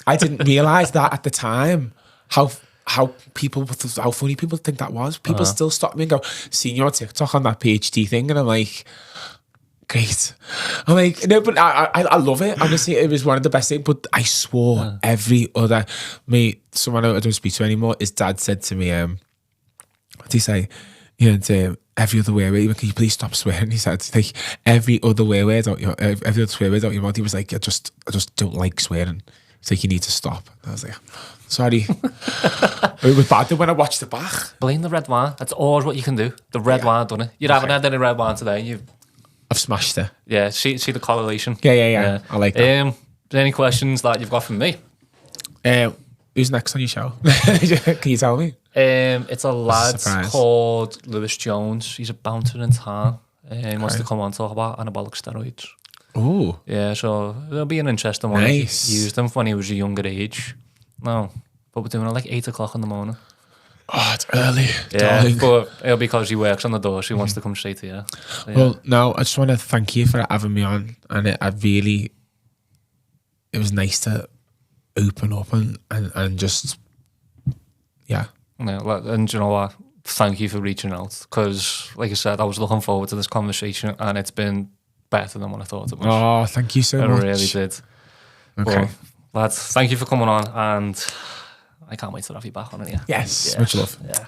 I didn't realise that at the time, how funny people think that was. People still stop me and go, seeing you on TikTok on that PhD thing, and I'm like, great. I'm like, no, but I love it. Honestly, it was one of the best things. But I swore every other someone I don't speak to anymore. His dad said to me, what did he say? You know, every other word. Can you please stop swearing? He said, like every other word out your every other swear word out your mouth. He was like, I just don't like swearing. He's like, you need to stop. And I was like, sorry. It was bad when I watched it back. Blame the red wine. That's always what you can do. The red wine, done it. You haven't had any red wine today. I've smashed it. Yeah, see the correlation. Yeah. I like that. Is there any questions that you've got from me? Who's next on your show? Can you tell me? It's a lad called Lewis Jones. He's a bouncer in town. He wants to come on and talk about anabolic steroids. Oh. Yeah, so it'll be an interesting one. Nice. He used them when he was a younger age. No, but we're doing it like 8 o'clock in the morning. Oh, it's early. Yeah, darling. but it'll be because he works on the door, so he wants to come straight to you. So, yeah. Well, no, I just want to thank you for having me on. And it was nice to open up and just, yeah. And you know what? Thank you for reaching out, because, like I said, I was looking forward to this conversation, and it's been better than what I thought it was. Oh, thank you so much. It really did. Okay. But, lads, thank you for coming on, and I can't wait to have you back on it. Yes, much love. Yeah.